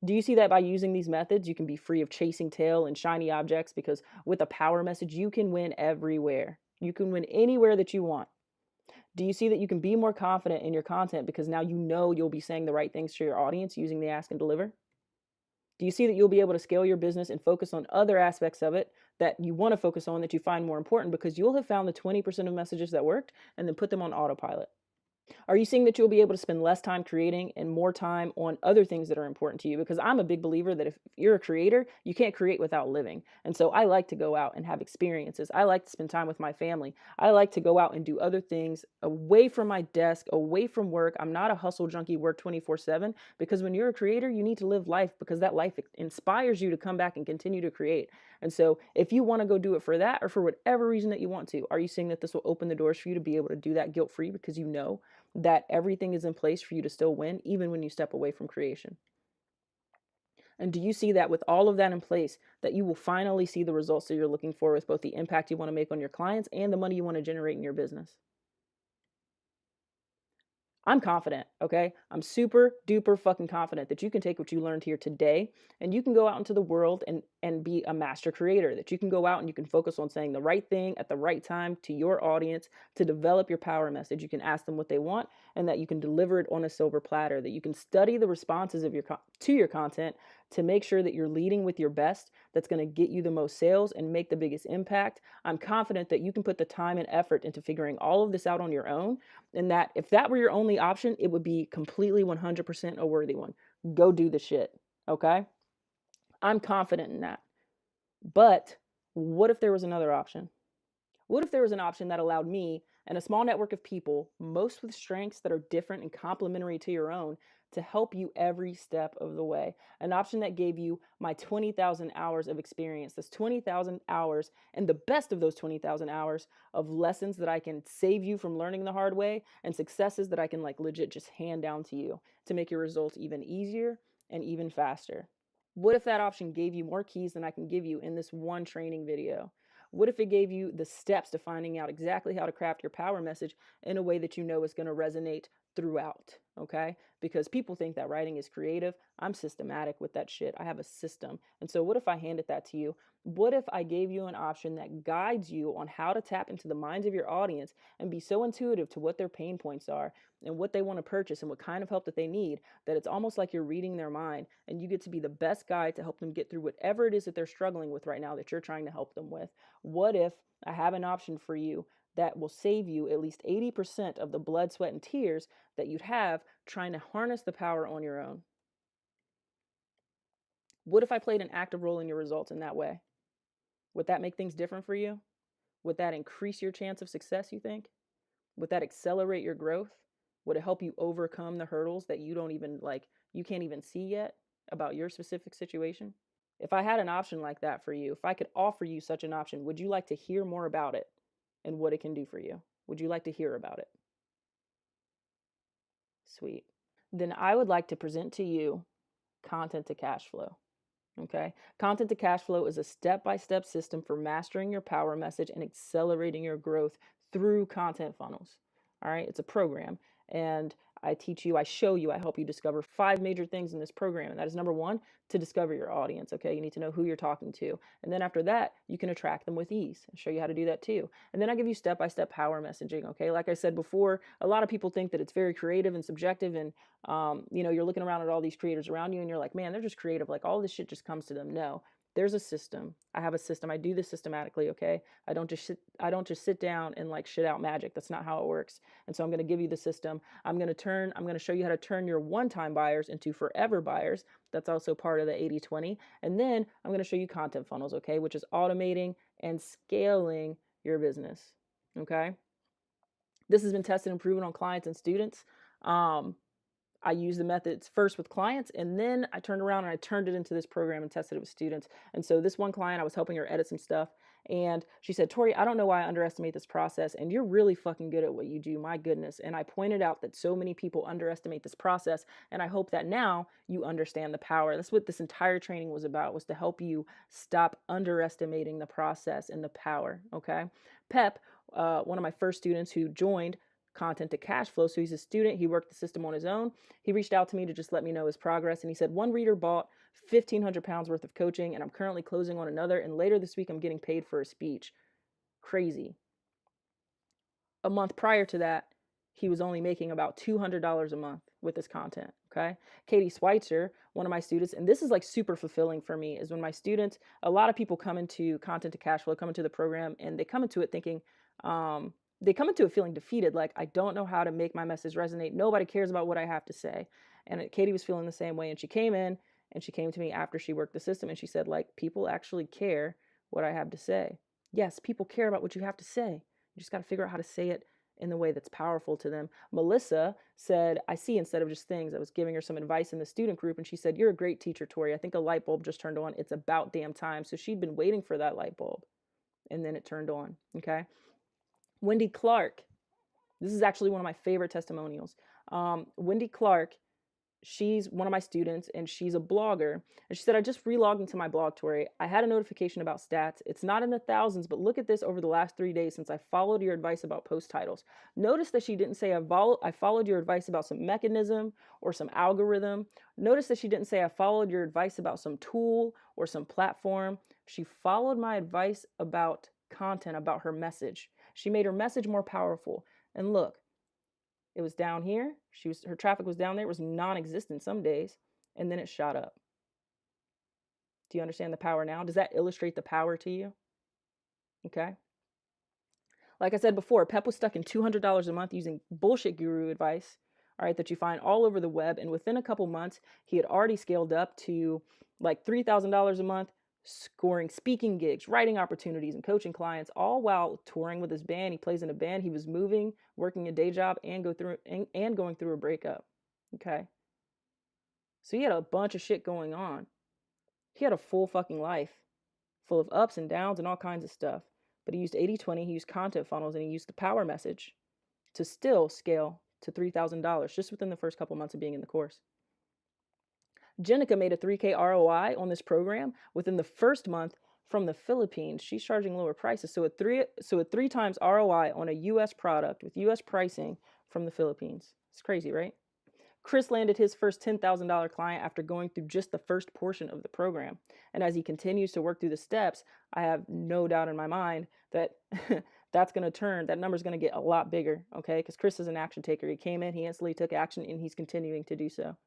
Do you see that by using these methods, you can be free of chasing tail and shiny objects? Because with a power message, you can win everywhere. You can win anywhere that you want. Do you see that you can be more confident in your content because now you know you'll be saying the right things to your audience using the ask and deliver? Do you see that you'll be able to scale your business and focus on other aspects of it that you want to focus on that you find more important because you'll have found the 20% of messages that worked and then put them on autopilot? Are you seeing that you'll be able to spend less time creating and more time on other things that are important to you? Because I'm a big believer that if you're a creator, you can't create without living. And so I like to go out and have experiences. I like to spend time with my family. I like to go out and do other things away from my desk, away from work. I'm not a hustle junkie, work 24/7, because when you're a creator, you need to live life because that life inspires you to come back and continue to create. And so if you want to go do it for that or for whatever reason that you want to, are you seeing that this will open the doors for you to be able to do that guilt-free because you know that everything is in place for you to still win, even when you step away from creation? And do you see that with all of that in place, that you will finally see the results that you're looking for with both the impact you want to make on your clients and the money you want to generate in your business? I'm confident, okay? I'm super duper fucking confident that you can take what you learned here today and you can go out into the world and be a master creator, that you can go out and you can focus on saying the right thing at the right time to your audience to develop your power message. You can ask them what they want and that you can deliver it on a silver platter, that you can study the responses of to your content to make sure that you're leading with your best that's going to get you the most sales and make the biggest impact. I'm confident that you can put the time and effort into figuring all of this out on your own, and that if that were your only option, it would be completely 100% a worthy one. Go do the shit, okay? I'm confident in that. But what if there was another option? What if there was an option that allowed me and a small network of people, most with strengths that are different and complementary to your own, to help you every step of the way? An option that gave you my 20,000 hours of experience, this 20,000 hours, and the best of those 20,000 hours of lessons that I can save you from learning the hard way and successes that I can like legit just hand down to you to make your results even easier and even faster. What if that option gave you more keys than I can give you in this one training video? What if it gave you the steps to finding out exactly how to craft your power message in a way that you know is going to resonate throughout? Okay? Because people think that writing is creative. I'm systematic with that shit. I have a system. And so, what if I handed that to you? What if I gave you an option that guides you on how to tap into the minds of your audience and be so intuitive to what their pain points are and what they want to purchase and what kind of help that they need, that it's almost like you're reading their mind and you get to be the best guide to help them get through whatever it is that they're struggling with right now that you're trying to help them with? What if I have an option for you that will save you at least 80% of the blood, sweat, and tears that you'd have trying to harness the power on your own? What if I played an active role in your results in that way? Would that make things different for you? Would that increase your chance of success, you think? Would that accelerate your growth? Would it help you overcome the hurdles that you don't even like, you can't even see yet about your specific situation? If I had an option like that for you, if I could offer you such an option, would you like to hear more about it and what it can do for you? Would you like to hear about it? Sweet. Then I would like to present to you content to cash flow. Okay. Content to cash flow is a step-by-step system for mastering your power message and accelerating your growth through content funnels. All right. It's a program. And I teach you, I show you, I help you discover 5 major things in this program. And that is number 1, to discover your audience. Okay. You need to know who you're talking to. And then after that, you can attract them with ease. I'll show you how to do that too. And then I give you step-by-step power messaging. Okay. Like I said before, a lot of people think that it's very creative and subjective, and you're looking around at all these creators around you and you're like, man, they're just creative. Like all this shit just comes to them. No, there's a system. I have a system. I do this systematically. Okay. I don't just sit down and like shit out magic. That's not how it works. And so I'm going to give you the system. I'm going to show you how to turn your one-time buyers into forever buyers. That's also part of the 80/20. And then I'm going to show you content funnels. Okay. Which is automating and scaling your business. Okay. This has been tested and proven on clients and students. I used the methods first with clients, and then I turned around and I turned it into this program and tested it with students. And so this one client, I was helping her edit some stuff, and she said, Tori, I don't know why I underestimate this process, and you're really fucking good at what you do, my goodness. And I pointed out that so many people underestimate this process, and I hope that now you understand the power. That's what this entire training was about, was to help you stop underestimating the process and the power, okay? Pep, one of my first students who joined Content to Cash Flow, so he's a student, he worked the system on his own. He reached out to me to just let me know his progress, and he said, one reader bought 1,500 pounds worth of coaching, and I'm currently closing on another, and later this week I'm getting paid for a speech. Crazy. A month prior to that, he was only making about $200 a month with his content, okay? Katie Schweitzer, one of my students, and this is like super fulfilling for me, is when my students, a lot of people come into Content to Cash Flow, come into the program, and they come into it thinking, they come into it feeling defeated, like, I don't know how to make my message resonate. Nobody cares about what I have to say. And Katie was feeling the same way. And she came in and she came to me after she worked the system and she said, like, people actually care what I have to say. Yes, people care about what you have to say. You just got to figure out how to say it in the way that's powerful to them. Melissa said, I see instead of just things. I was giving her some advice in the student group and she said, you're a great teacher, Tori. I think a light bulb just turned on. It's about damn time. So she'd been waiting for that light bulb and then it turned on, okay? Wendy Clark, this is actually one of my favorite testimonials. Wendy Clark, she's one of my students and she's a blogger. And she said, I just relogged into my blog, Tori. I had a notification about stats. It's not in the thousands, but look at this over the last 3 days since I followed your advice about post titles. Notice that she didn't say I followed your advice about some mechanism or some algorithm. Notice that she didn't say I followed your advice about some tool or some platform. She followed my advice about content, about her message. She made her message more powerful. And look, it was down here. Her traffic was down there. It was non-existent some days. And then it shot up. Do you understand the power now? Does that illustrate the power to you? Okay. Like I said before, Pep was stuck in $200 a month using bullshit guru advice, all right, that you find all over the web. And within a couple months, he had already scaled up to like $3,000 a month, scoring speaking gigs, writing opportunities, and coaching clients, all while touring with his band. He plays in a band. He was moving, working a day job, and going through a breakup. Okay. So he had a bunch of shit going on. He had a full fucking life, full of ups and downs and all kinds of stuff. But he used 80/20, he used content funnels, and he used the power message to still scale to $3,000 just within the first couple months of being in the course. Jenica made a 3K ROI on this program within the first month from the Philippines. She's charging lower prices. So at three times ROI on a US product with US pricing from the Philippines. It's crazy, right? Chris landed his first $10,000 client after going through just the first portion of the program. And as he continues to work through the steps, I have no doubt in my mind that that number's going to get a lot bigger, okay? Because Chris is an action taker. He came in, he instantly took action, and he's continuing to do so.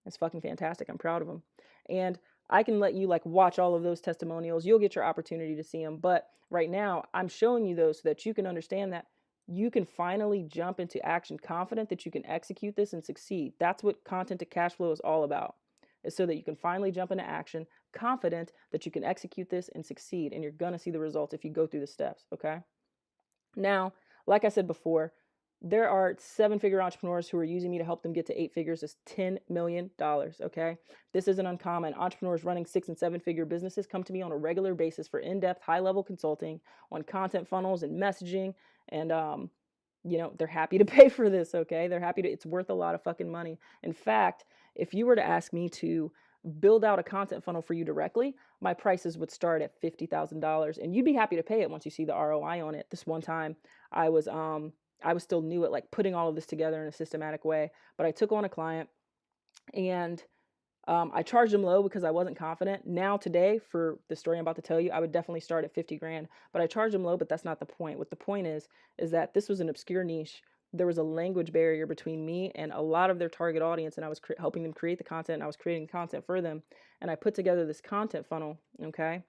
It's fucking fantastic. I'm proud of him. And I can let you like watch all of those testimonials. You'll get your opportunity to see them. But right now, I'm showing you those so that you can understand that you can finally jump into action confident that you can execute this and succeed. That's what Content to Cash Flow is all about, is so that you can finally jump into action confident that you can execute this and succeed. And you're going to see the results if you go through the steps, okay? Now, like I said before, there are 7-figure entrepreneurs who are using me to help them get to 8 figures. It's $10 million, okay? This isn't uncommon. Entrepreneurs running 6- and 7-figure businesses come to me on a regular basis for in-depth, high-level consulting on content funnels and messaging. And, they're happy to pay for this, okay? It's worth a lot of fucking money. In fact, if you were to ask me to build out a content funnel for you directly, my prices would start at $50,000 and you'd be happy to pay it once you see the ROI on it. This one time I was still new at like putting all of this together in a systematic way, but I took on a client and I charged him low because I wasn't confident. Now today, for the story I'm about to tell you, I would definitely start at 50 grand, but I charged him low, but that's not the point. What the point is that this was an obscure niche. There was a language barrier between me and a lot of their target audience, and I was helping them create the content, and I was creating content for them, and I put together this content funnel, okay?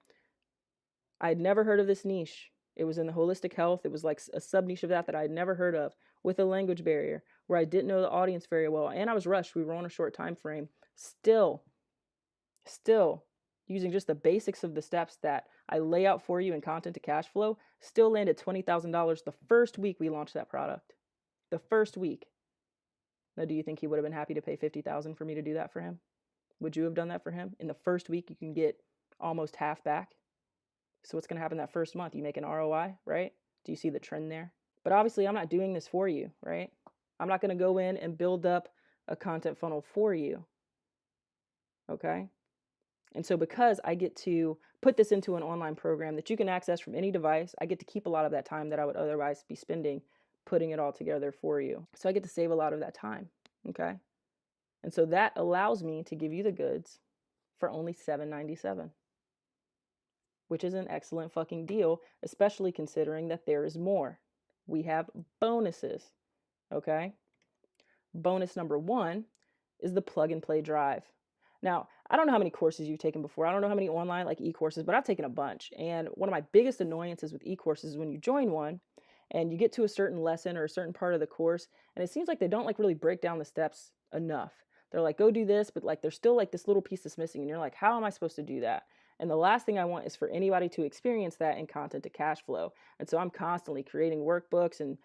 I had never heard of this niche. It was in the holistic health. It was like a sub-niche of that I had never heard of, with a language barrier, where I didn't know the audience very well, and I was rushed. We were on a short time frame. Still, using just the basics of the steps that I lay out for you in Content to Cash Flow, still landed $20,000 the first week we launched that product. The first week. Now, do you think he would have been happy to pay $50,000 for me to do that for him? Would you have done that for him? In the first week, you can get almost half back. So what's going to happen that first month? You make an ROI, right? Do you see the trend there? But obviously, I'm not doing this for you, right? I'm not going to go in and build up a content funnel for you, okay? And so because I get to put this into an online program that you can access from any device, I get to keep a lot of that time that I would otherwise be spending putting it all together for you. So I get to save a lot of that time, okay? And so that allows me to give you the goods for only $7.97, which is an excellent fucking deal, especially considering that there is more. We have bonuses, okay? Bonus number 1 is the plug and play drive. Now, I don't know how many courses you've taken before. I don't know how many online like e-courses, but I've taken a bunch. And one of my biggest annoyances with e-courses is when you join one and you get to a certain lesson or a certain part of the course, and it seems like they don't like really break down the steps enough. They're like, go do this, but like there's still like this little piece that's missing, and you're like, how am I supposed to do that? And the last thing I want is for anybody to experience that in content to cash flow. And so I'm constantly creating workbooks and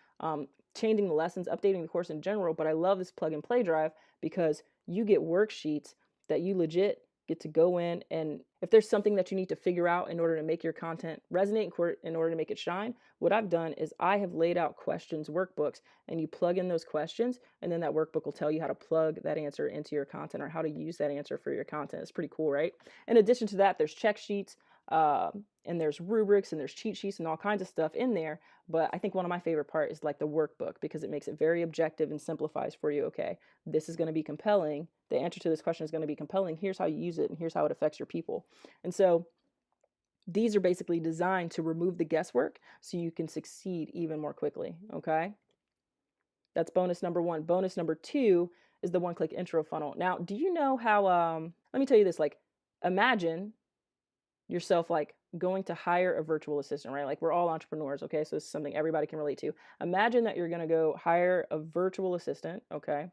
changing the lessons, updating the course in general. But I love this plug and play drive because you get worksheets that you legit get to go in, and if there's something that you need to figure out in order to make your content resonate, in order to make it shine, what I've done is I have laid out questions workbooks, and you plug in those questions, and then that workbook will tell you how to plug that answer into your content or how to use that answer for your content. It's pretty cool, right? In addition to that, there's check sheets, and there's rubrics, and there's cheat sheets and all kinds of stuff in there. But I think one of my favorite part is like the workbook, because it makes it very objective and simplifies for you. Okay, this is going to be compelling. The answer to this question is going to be compelling. Here's how you use it, and here's how it affects your people. And so these are basically designed to remove the guesswork so you can succeed even more quickly. Okay, that's bonus number 1. Bonus number 2 is the one-click intro funnel. Now, do you know how? Let me tell you this. Like, imagine yourself like going to hire a virtual assistant, right? Like, we're all entrepreneurs, okay? So this is something everybody can relate to. Imagine that you're going to go hire a virtual assistant, okay?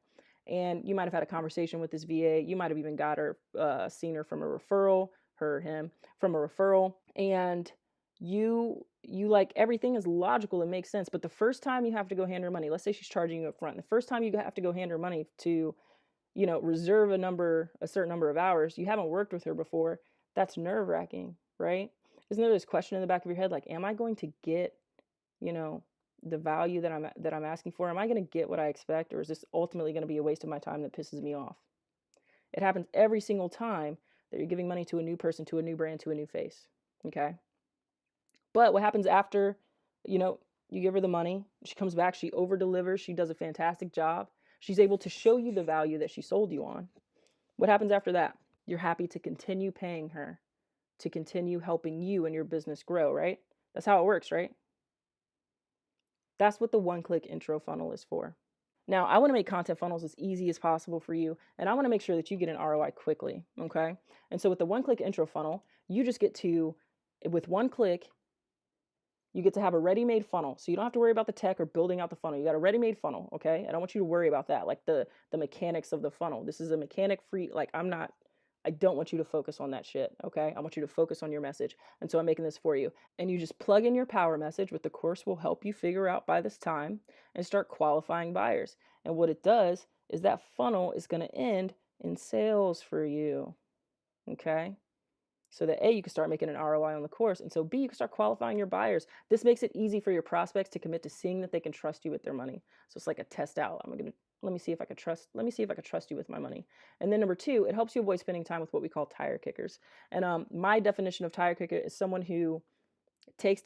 And you might have had a conversation with this VA. You might have even got her, seen her from a referral, her or him from a referral, and you like, everything is logical and makes sense. But the first time you have to go hand her money, let's say she's charging you up front. The first time you have to go hand her money to, reserve a certain number of hours, you haven't worked with her before. That's nerve-wracking, right? Isn't there this question in the back of your head, like, am I going to get, the value that I'm asking for? Am I going to get what I expect, or is this ultimately going to be a waste of my time that pisses me off? It happens every single time that you're giving money to a new person, to a new brand, to a new face, okay? But what happens after, you give her the money, she comes back, she over-delivers, she does a fantastic job, she's able to show you the value that she sold you on. What happens after that? You're happy to continue paying her, to continue helping you and your business grow, right? That's how it works, right? That's what the one-click intro funnel is for. Now, I want to make content funnels as easy as possible for you, and I want to make sure that you get an ROI quickly, okay? And so with the one-click intro funnel, you just get to, with one click, you get to have a ready-made funnel. So you don't have to worry about the tech or building out the funnel. You got a ready-made funnel, okay? I don't want you to worry about that, like the mechanics of the funnel. This is a mechanic-free, like, I don't want you to focus on that shit, okay? I want you to focus on your message. And so I'm making this for you. And you just plug in your power message, what the course will help you figure out by this time, and start qualifying buyers. And what it does is that funnel is going to end in sales for you, okay? So that A, you can start making an ROI on the course, and so B, you can start qualifying your buyers. This makes it easy for your prospects to commit to seeing that they can trust you with their money. So it's like a test out. Let me see if I can trust you with my money. And then number 2, it helps you avoid spending time with what we call tire kickers. And my definition of tire kicker is someone who takes,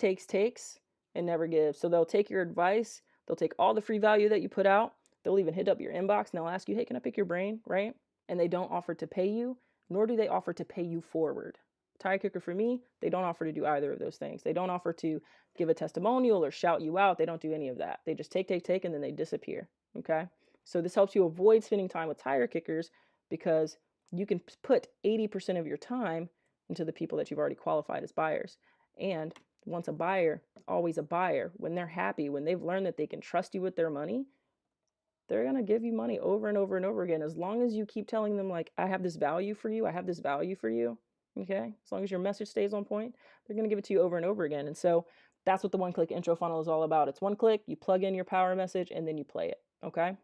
and never gives. So they'll take your advice, they'll take all the free value that you put out, they'll even hit up your inbox and they'll ask you, hey, can I pick your brain, right? And they don't offer to pay you, nor do they offer to pay you forward. Tire kicker for me, they don't offer to do either of those things. They don't offer to give a testimonial or shout you out. They don't do any of that. They just take, and then they disappear, okay? So this helps you avoid spending time with tire kickers, because you can put 80% of your time into the people that you've already qualified as buyers. And once a buyer, always a buyer. When they're happy, when they've learned that they can trust you with their money, they're going to give you money over and over and over again. As long as you keep telling them, like, I have this value for you, okay? As long as your message stays on point, they're going to give it to you over and over again. And so that's what the one-click intro funnel is all about. It's one click, you plug in your power message, and then you play it, okay?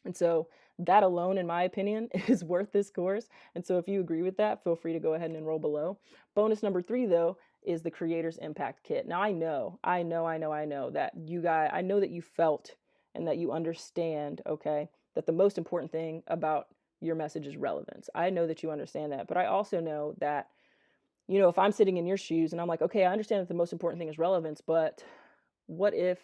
And so that alone, in my opinion, is worth this course. And so if you agree with that, feel free to go ahead and enroll below. Bonus number 3, though, is the Creators Impact Kit. Now I know that you guys, I know that you felt and that you understand, okay, that the most important thing about your message is relevance. I know that you understand that, but I also know that, if I'm sitting in your shoes and I'm like, okay, I understand that the most important thing is relevance, but what if,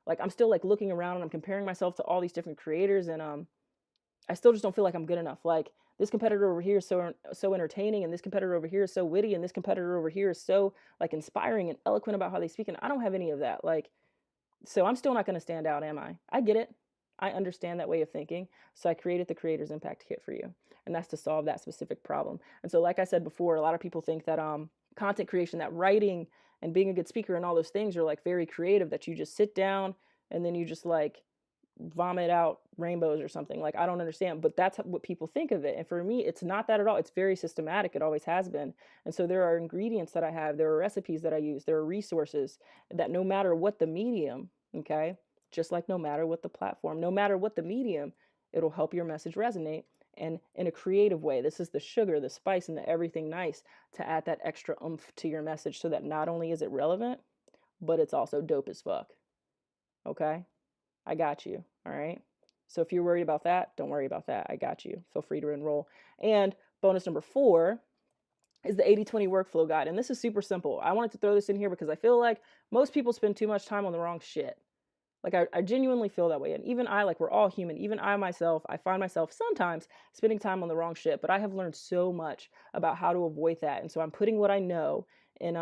like, I'm still like looking around and I'm comparing myself to all these different creators, and I still just don't feel like I'm good enough. Like, this competitor over here is so entertaining, and this competitor over here is so witty, and this competitor over here is so like inspiring and eloquent about how they speak, and I don't have any of that. Like, so I'm still not going to stand out, am I? I get it. I understand that way of thinking. So I created the Creators Impact Kit for you, and that's to solve that specific problem. And so, like I said before, a lot of people think that content creation, that writing and being a good speaker and all those things are like very creative, that you just sit down and then you just like vomit out rainbows or something. Like, I don't understand, but that's what people think of it. And for me, it's not that at all. It's very systematic. It always has been. And so there are ingredients that I have, there are recipes that I use, there are resources that no matter what the medium, okay, just like no matter what the platform, no matter what the medium, it'll help your message resonate, and in a creative way. This is the sugar, the spice, and the everything nice to add that extra oomph to your message so that not only is it relevant, but it's also dope as fuck. Okay? I got you. All right. So if you're worried about that, don't worry about that. I got you. Feel free to enroll. And bonus number 4 is the 80/20 workflow guide. And this is super simple. I wanted to throw this in here because I feel like most people spend too much time on the wrong shit. Like, I genuinely feel that way. And even I, like, we're all human. Even I myself, I find myself sometimes spending time on the wrong shit. But I have learned so much about how to avoid that. And so I'm putting what I know in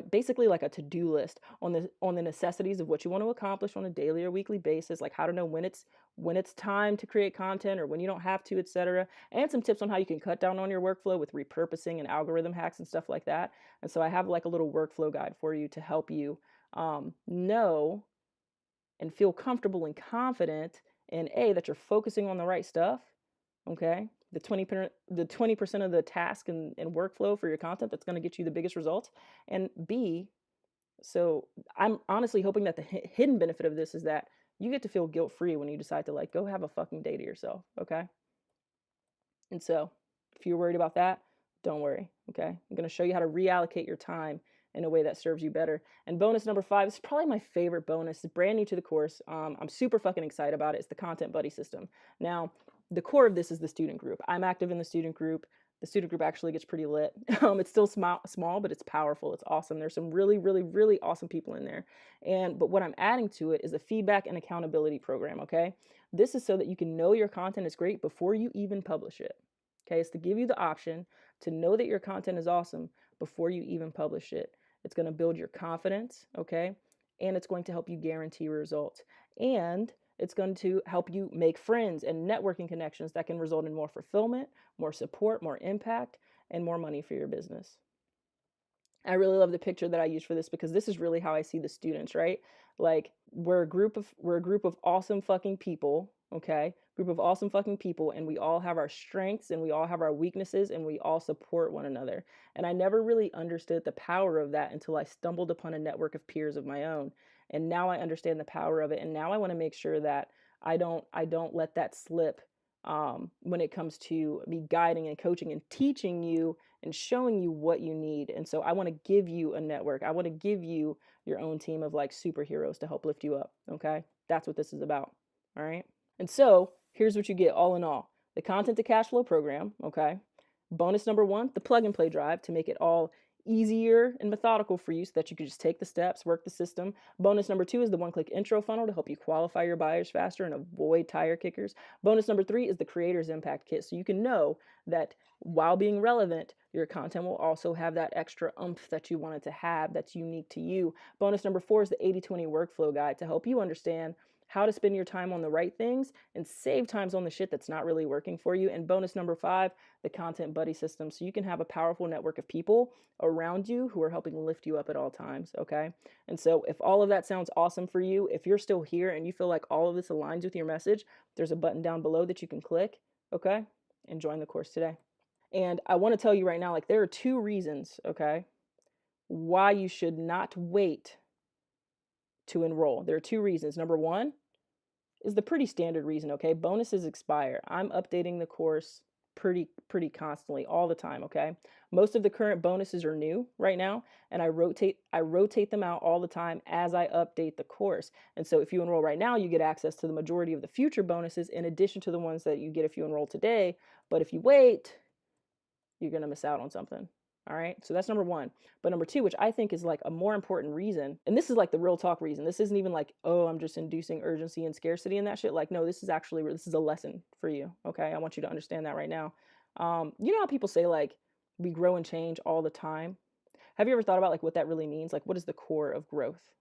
basically like a to-do list on the necessities of what you want to accomplish on a daily or weekly basis, like how to know when it's time to create content or when you don't have to, etc., and some tips on how you can cut down on your workflow with repurposing and algorithm hacks and stuff like that. And so I have like a little workflow guide for you to help you know and feel comfortable and confident in that you're focusing on the right stuff, okay, the 20% of the task and workflow for your content that's going to get you the biggest results, and B, so I'm honestly hoping that the hidden benefit of this is that you get to feel guilt-free when you decide to like go have a fucking day to yourself, okay? And so if you're worried about that, don't worry, okay? I'm going to show you how to reallocate your time in a way that serves you better. And bonus number 5 is probably my favorite bonus. It's brand new to the course. I'm super fucking excited about it. It's the Content Buddy system. Now, the core of this is the student group. I'm active in the student group. The student group actually gets pretty lit. It's still small, but it's powerful. It's awesome. There's some really, really, really awesome people in there. But what I'm adding to it is a feedback and accountability program, okay? This is so that you can know your content is great before you even publish it. Okay, it's to give you the option to know that your content is awesome before you even publish it. It's going to build your confidence, okay? And it's going to help you guarantee results. And it's going to help you make friends and networking connections that can result in more fulfillment, more support, more impact, and more money for your business. I really love the picture that I use for this because this is really how I see the students, right? Like, we're a group of awesome fucking people, okay? Group of awesome fucking people, and we all have our strengths and we all have our weaknesses and we all support one another. And I never really understood the power of that until I stumbled upon a network of peers of my own. And now I understand the power of it, and now I want to make sure that I don't let that slip when it comes to me guiding and coaching and teaching you and showing you what you need. And so I want to give you a network. I want to give you your own team of like superheroes to help lift you up. Okay. That's what this is about. All right. And so here's what you get all in all: the content to cash flow program. Okay. Bonus number 1, the plug and play drive to make it all easier and methodical for you so that you can just take the steps, work the system. Bonus number 2 is the one-click intro funnel to help you qualify your buyers faster and avoid tire kickers. Bonus number 3 is the Creators Impact Kit, so you can know that while being relevant, your content will also have that extra oomph that you want it to have that's unique to you. Bonus number 4 is the 80/20 workflow guide to help you understand how to spend your time on the right things and save times on the shit that's not really working for you. And bonus number 5, the Content Buddy system, so you can have a powerful network of people around you who are helping lift you up at all times, okay? And so if all of that sounds awesome for you, if you're still here and you feel like all of this aligns with your message, there's a button down below that you can click, okay? And join the course today. And I want to tell you right now, like, there are 2 reasons, okay, why you should not wait to enroll. There are 2 reasons. Number 1, is the pretty standard reason, okay? Bonuses expire. I'm updating the course pretty constantly all the time, okay? Most of the current bonuses are new right now, and I rotate them out all the time as I update the course. And so if you enroll right now, you get access to the majority of the future bonuses in addition to the ones that you get if you enroll today. But if you wait, you're going to miss out on something. All right. So that's number one. But number two, which I think is like a more important reason, and this is like the real talk reason. This isn't even like, oh, I'm just inducing urgency and scarcity and that shit. Like, no, this is a lesson for you. Okay. I want you to understand that right now. You know how people say like we grow and change all the time? Have you ever thought about like what that really means? Like, what is the core of growth?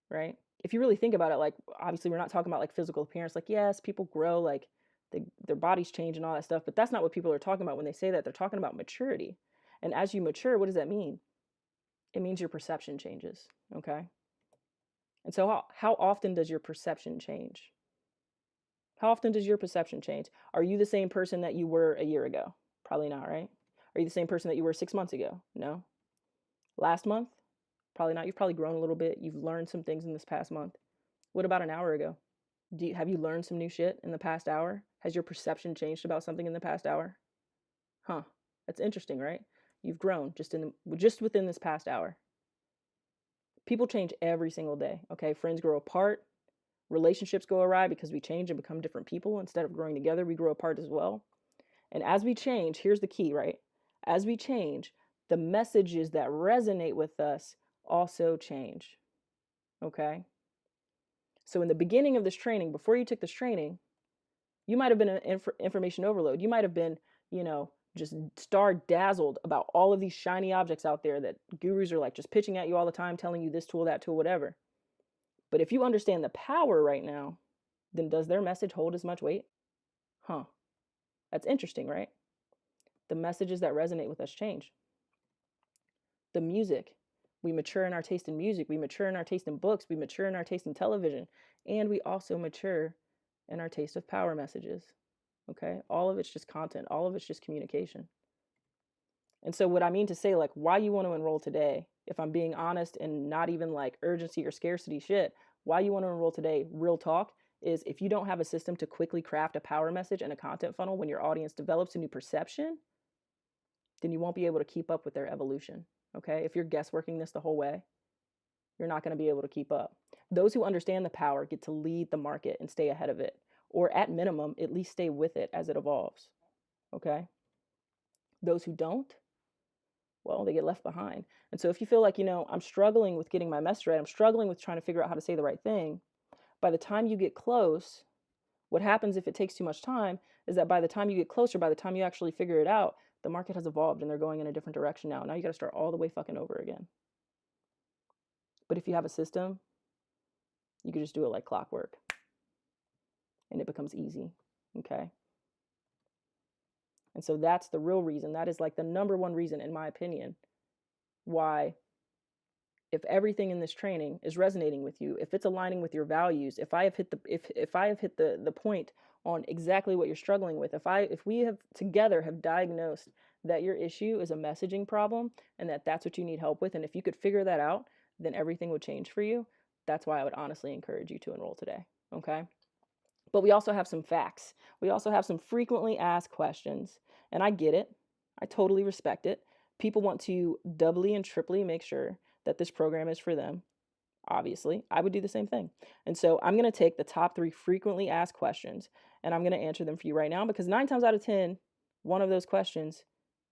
Right. If you really think about it, like, obviously we're not talking about like physical appearance. Like, yes, people grow, like their bodies change and all that stuff. But that's not what people are talking about when they say that. They're talking about maturity. And as you mature, what does that mean? It means your perception changes, okay? And so how often does your perception change? How often does your perception change? Are you the same person that you were a year ago? Probably not, right? Are you the same person that you were 6 months ago? No. Last month? Probably not. You've probably grown a little bit. You've learned some things in this past month. What about an hour ago? Have you learned some new shit in the past hour? Has your perception changed about something in the past hour? Huh. That's interesting, right? You've grown just within this past hour. People change every single day, okay? Friends grow apart. Relationships go awry because we change and become different people. Instead of growing together, we grow apart as well. And as we change, here's the key, right? As we change, the messages that resonate with us also change, okay? So in the beginning of this training, before you took this training, you might have been an information overload. You might have been, just star dazzled about all of these shiny objects out there that gurus are like just pitching at you all the time, telling you this tool, that tool, whatever. But if you understand the power right now, then does their message hold as much weight? Huh. That's interesting, right? The messages that resonate with us change. The music. We mature in our taste in music. We mature in our taste in books. We mature in our taste in television. And we also mature in our taste of power messages. Okay? All of it's just content. All of it's just communication. And so what I mean to say, like, why you want to enroll today, if I'm being honest and not even like urgency or scarcity shit, why you want to enroll today, real talk, is if you don't have a system to quickly craft a power message and a content funnel when your audience develops a new perception, then you won't be able to keep up with their evolution, okay? If you're guessworking this the whole way, you're not going to be able to keep up. Those who understand the power get to lead the market and stay ahead of it, or at minimum, at least stay with it as it evolves, okay? Those who don't, well, they get left behind. And so if you feel like, I'm struggling with getting my message right, I'm struggling with trying to figure out how to say the right thing, by the time you get close, what happens if it takes too much time is that by the time you get closer, by the time you actually figure it out, the market has evolved and they're going in a different direction now. Now you got to start all the way fucking over again. But if you have a system, you can just do it like clockwork and it becomes easy, okay? And so that's the real reason. That is like the number one reason, in my opinion, why, if everything in this training is resonating with you, if it's aligning with your values, if I have hit the point on exactly what you're struggling with, if we have together have diagnosed that your issue is a messaging problem and that's what you need help with, and if you could figure that out, then everything would change for you. That's why I would honestly encourage you to enroll today, okay? But we also have some facts. We also have some frequently asked questions, and I get it. I totally respect it. People want to doubly and triply make sure that this program is for them. Obviously, I would do the same thing. And so I'm going to take the top 3 frequently asked questions, and I'm going to answer them for you right now, because 9 times out of 10, one of those questions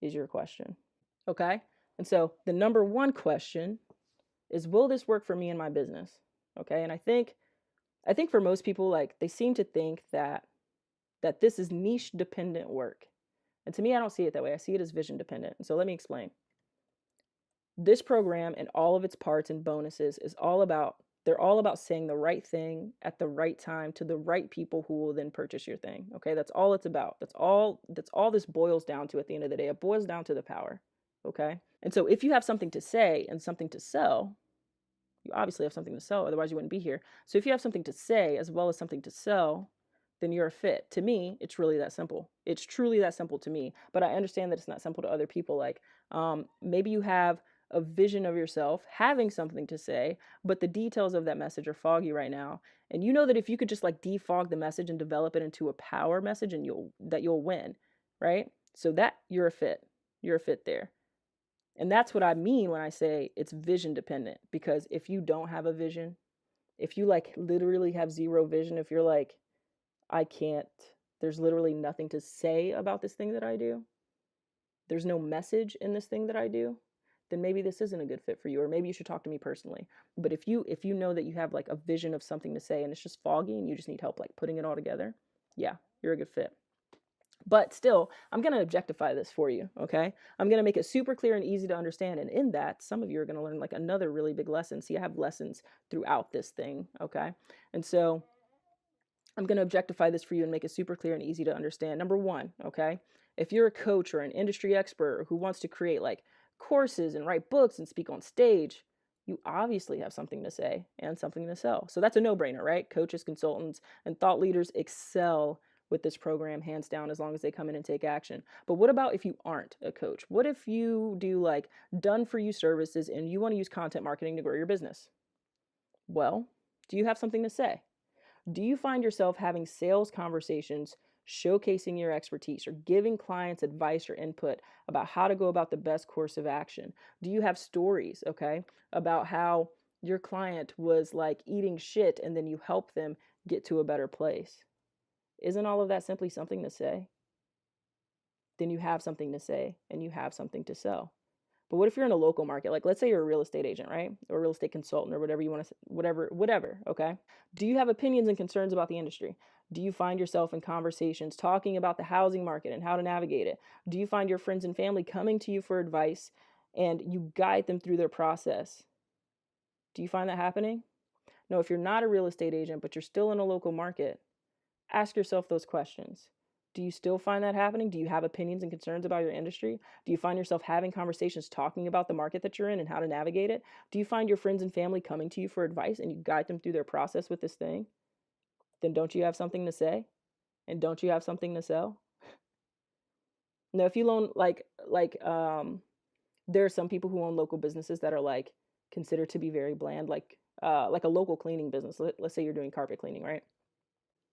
is your question. Okay? And so the number 1 question is, will this work for me in my business? Okay? And I think for most people, like, they seem to think that this is niche dependent work. And to me, I don't see it that way. I see it as vision dependent. And so let me explain. This program and all of its parts and bonuses they're all about saying the right thing at the right time to the right people who will then purchase your thing. Okay? That's all it's about. That's all this boils down to at the end of the day. It boils down to the power. Okay? And so if you have something to say and something to sell, you obviously have something to sell, otherwise you wouldn't be here. So if you have something to say as well as something to sell, then you're a fit. To me, it's really that simple. It's truly that simple to me. But I understand that it's not simple to other people. Like, maybe you have a vision of yourself having something to say, but the details of that message are foggy right now. And you know that if you could just like defog the message and develop it into a power message, and you'll win, right? So that you're a fit. You're a fit there. And that's what I mean when I say it's vision dependent, because if you don't have a vision, if you like literally have zero vision, if you're like, I can't, there's literally nothing to say about this thing that I do, there's no message in this thing that I do, then maybe this isn't a good fit for you, or maybe you should talk to me personally. But if you know that you have like a vision of something to say and it's just foggy and you just need help like putting it all together, yeah, you're a good fit. But still, I'm going to objectify this for you, okay? I'm going to make it super clear and easy to understand. And in that, some of you are going to learn like another really big lesson. See, I have lessons throughout this thing, okay? And so I'm going to objectify this for you and make it super clear and easy to understand. Number one, okay? If you're a coach or an industry expert who wants to create like courses and write books and speak on stage, you obviously have something to say and something to sell. So that's a no-brainer, right? Coaches, consultants, and thought leaders excel with this program hands down as long as they come in and take action. But what about if you aren't a coach? What if you do like done for you services and you want to use content marketing to grow your business? Well, do you have something to say? Do you find yourself having sales conversations showcasing your expertise or giving clients advice or input about how to go about the best course of action? Do you have stories, okay, about how your client was like eating shit and then you help them get to a better place? Isn't all of that simply something to say? Then you have something to say and you have something to sell. But what if you're in a local market? Like, let's say you're a real estate agent, right? Or a real estate consultant or whatever you want to, whatever, okay? Do you have opinions and concerns about the industry? Do you find yourself in conversations talking about the housing market and how to navigate it? Do you find your friends and family coming to you for advice and you guide them through their process? Do you find that happening? No, if you're not a real estate agent, but you're still in a local market, ask yourself those questions. Do you still find that happening? Do you have opinions and concerns about your industry? Do you find yourself having conversations talking about the market that you're in and how to navigate it? Do you find your friends and family coming to you for advice and you guide them through their process with this thing? Then don't you have something to say? And don't you have something to sell? Now, if you own there are some people who own local businesses that are like considered to be very bland, like a local cleaning business. Let's say you're doing carpet cleaning, right?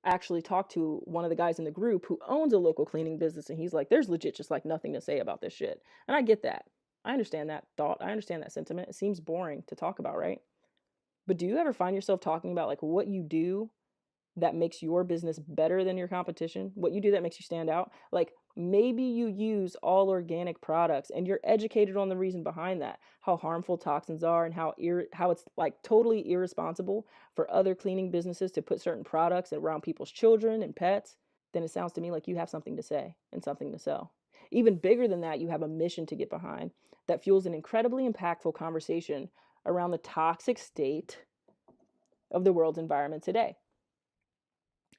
I actually talked to one of the guys in the group who owns a local cleaning business, and he's like, there's legit just like nothing to say about this shit. And I get that. I understand that thought. I understand that sentiment. It seems boring to talk about, right? But do you ever find yourself talking about like what you do that makes your business better than your competition? What you do that makes you stand out? Like maybe you use all organic products and you're educated on the reason behind that, how harmful toxins are and how it's like totally irresponsible for other cleaning businesses to put certain products around people's children and pets. Then it sounds to me like you have something to say and something to sell. Even bigger than that, you have a mission to get behind that fuels an incredibly impactful conversation around the toxic state of the world's environment today.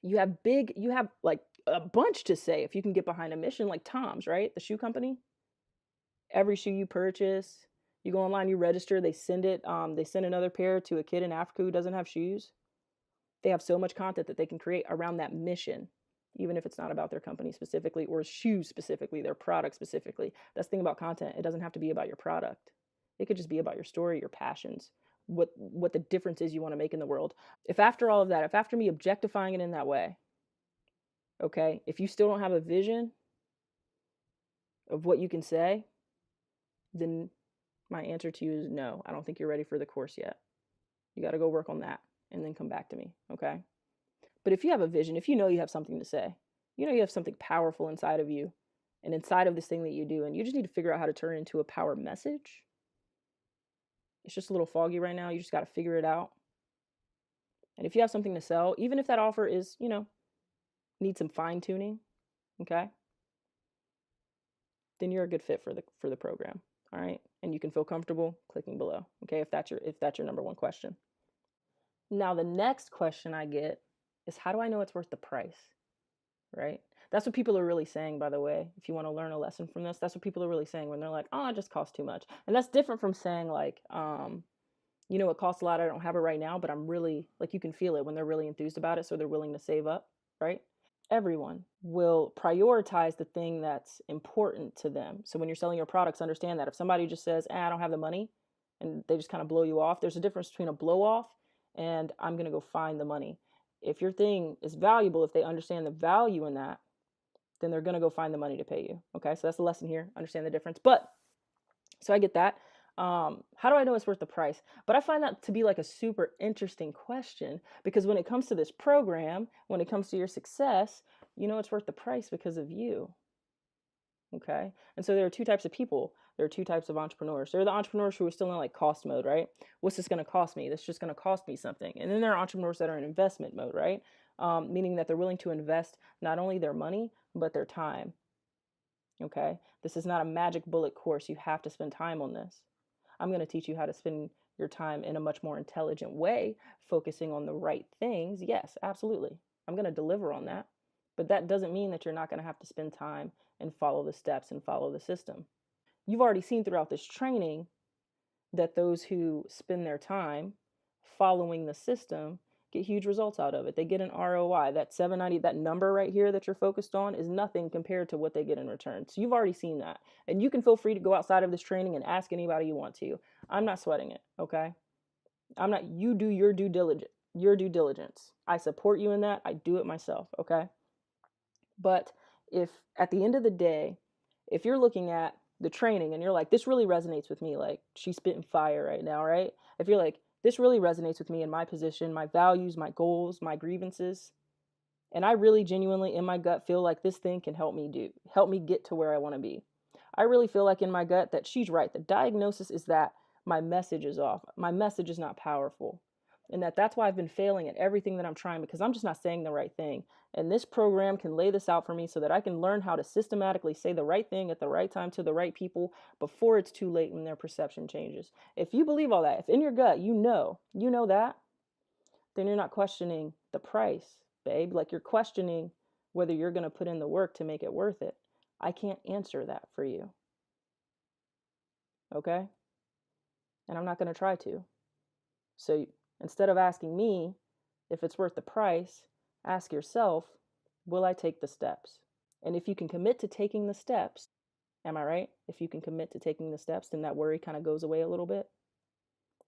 You have like a bunch to say if you can get behind a mission like Tom's, right? The shoe company. Every shoe you purchase, you go online, you register, they send another pair to a kid in Africa who doesn't have shoes. They have so much content that they can create around that mission, even if it's not about their company specifically or shoes specifically, their product specifically. That's the thing about content. It doesn't have to be about your product. It could just be about your story, your passions, what the difference is you want to make in the world. If after all of that, if after me objectifying it in that way, okay, if you still don't have a vision of what you can say, then my answer to you is no. I don't think you're ready for the course yet. You got to go work on that and then come back to me, okay? But if you have a vision, if you know you have something to say, you know you have something powerful inside of you and inside of this thing that you do, and you just need to figure out how to turn it into a power message. It's just a little foggy right now. You just got to figure it out. And if you have something to sell, even if that offer is, need some fine tuning, okay, then you're a good fit for the program. All right, and you can feel comfortable clicking below. Okay, if that's your number one question. Now the next question I get is, how do I know it's worth the price? Right? That's what people are really saying, by the way. If you want to learn a lesson from this, that's what people are really saying when they're like, oh, it just costs too much. And that's different from saying like, it costs a lot, I don't have it right now, but I'm really, like, you can feel it when they're really enthused about it, so they're willing to save up, right? Everyone will prioritize the thing that's important to them. So when you're selling your products, understand that if somebody just says, I don't have the money, and they just kind of blow you off, there's a difference between a blow off and I'm going to go find the money. If your thing is valuable, if they understand the value in that, then they're going to go find the money to pay you. Okay, so that's the lesson here. Understand the difference. But so I get that. How do I know it's worth the price? But I find that to be like a super interesting question, because when it comes to this program, when it comes to your success, you know it's worth the price because of you. Okay. And so there are two types of people. There are two types of entrepreneurs. There are the entrepreneurs who are still in like cost mode, right? What's this going to cost me? This is just going to cost me something. And then there are entrepreneurs that are in investment mode, right? Meaning that they're willing to invest not only their money, but their time. Okay. This is not a magic bullet course. You have to spend time on this. I'm going to teach you how to spend your time in a much more intelligent way, focusing on the right things. Yes, absolutely. I'm going to deliver on that. But that doesn't mean that you're not going to have to spend time and follow the steps and follow the system. You've already seen throughout this training that those who spend their time following the system get huge results out of it. They get an ROI. That 790, that number right here that you're focused on is nothing compared to what they get in return. So you've already seen that. And you can feel free to go outside of this training and ask anybody you want to. I'm not sweating it, okay? I'm not, you do your due diligence. Your due diligence. I support you in that. I do it myself, okay? But if at the end of the day, if you're looking at the training and you're like, this really resonates with me, like she's spitting fire right now, right? If you're like, this really resonates with me in my position, my values, my goals, my grievances, and I really genuinely in my gut feel like this thing can help me get to where I want to be. I really feel like in my gut that she's right. The diagnosis is that my message is off. My message is not powerful. And that's why I've been failing at everything that I'm trying, because I'm just not saying the right thing. And this program can lay this out for me so that I can learn how to systematically say the right thing at the right time to the right people before it's too late when their perception changes. If you believe all that, if in your gut you know that, then you're not questioning the price, babe. Like you're questioning whether you're going to put in the work to make it worth it. I can't answer that for you. Okay? And I'm not going to try to. So instead of asking me if it's worth the price, ask yourself, will I take the steps? And if you can commit to taking the steps, am I right? If you can commit to taking the steps, then that worry kind of goes away a little bit.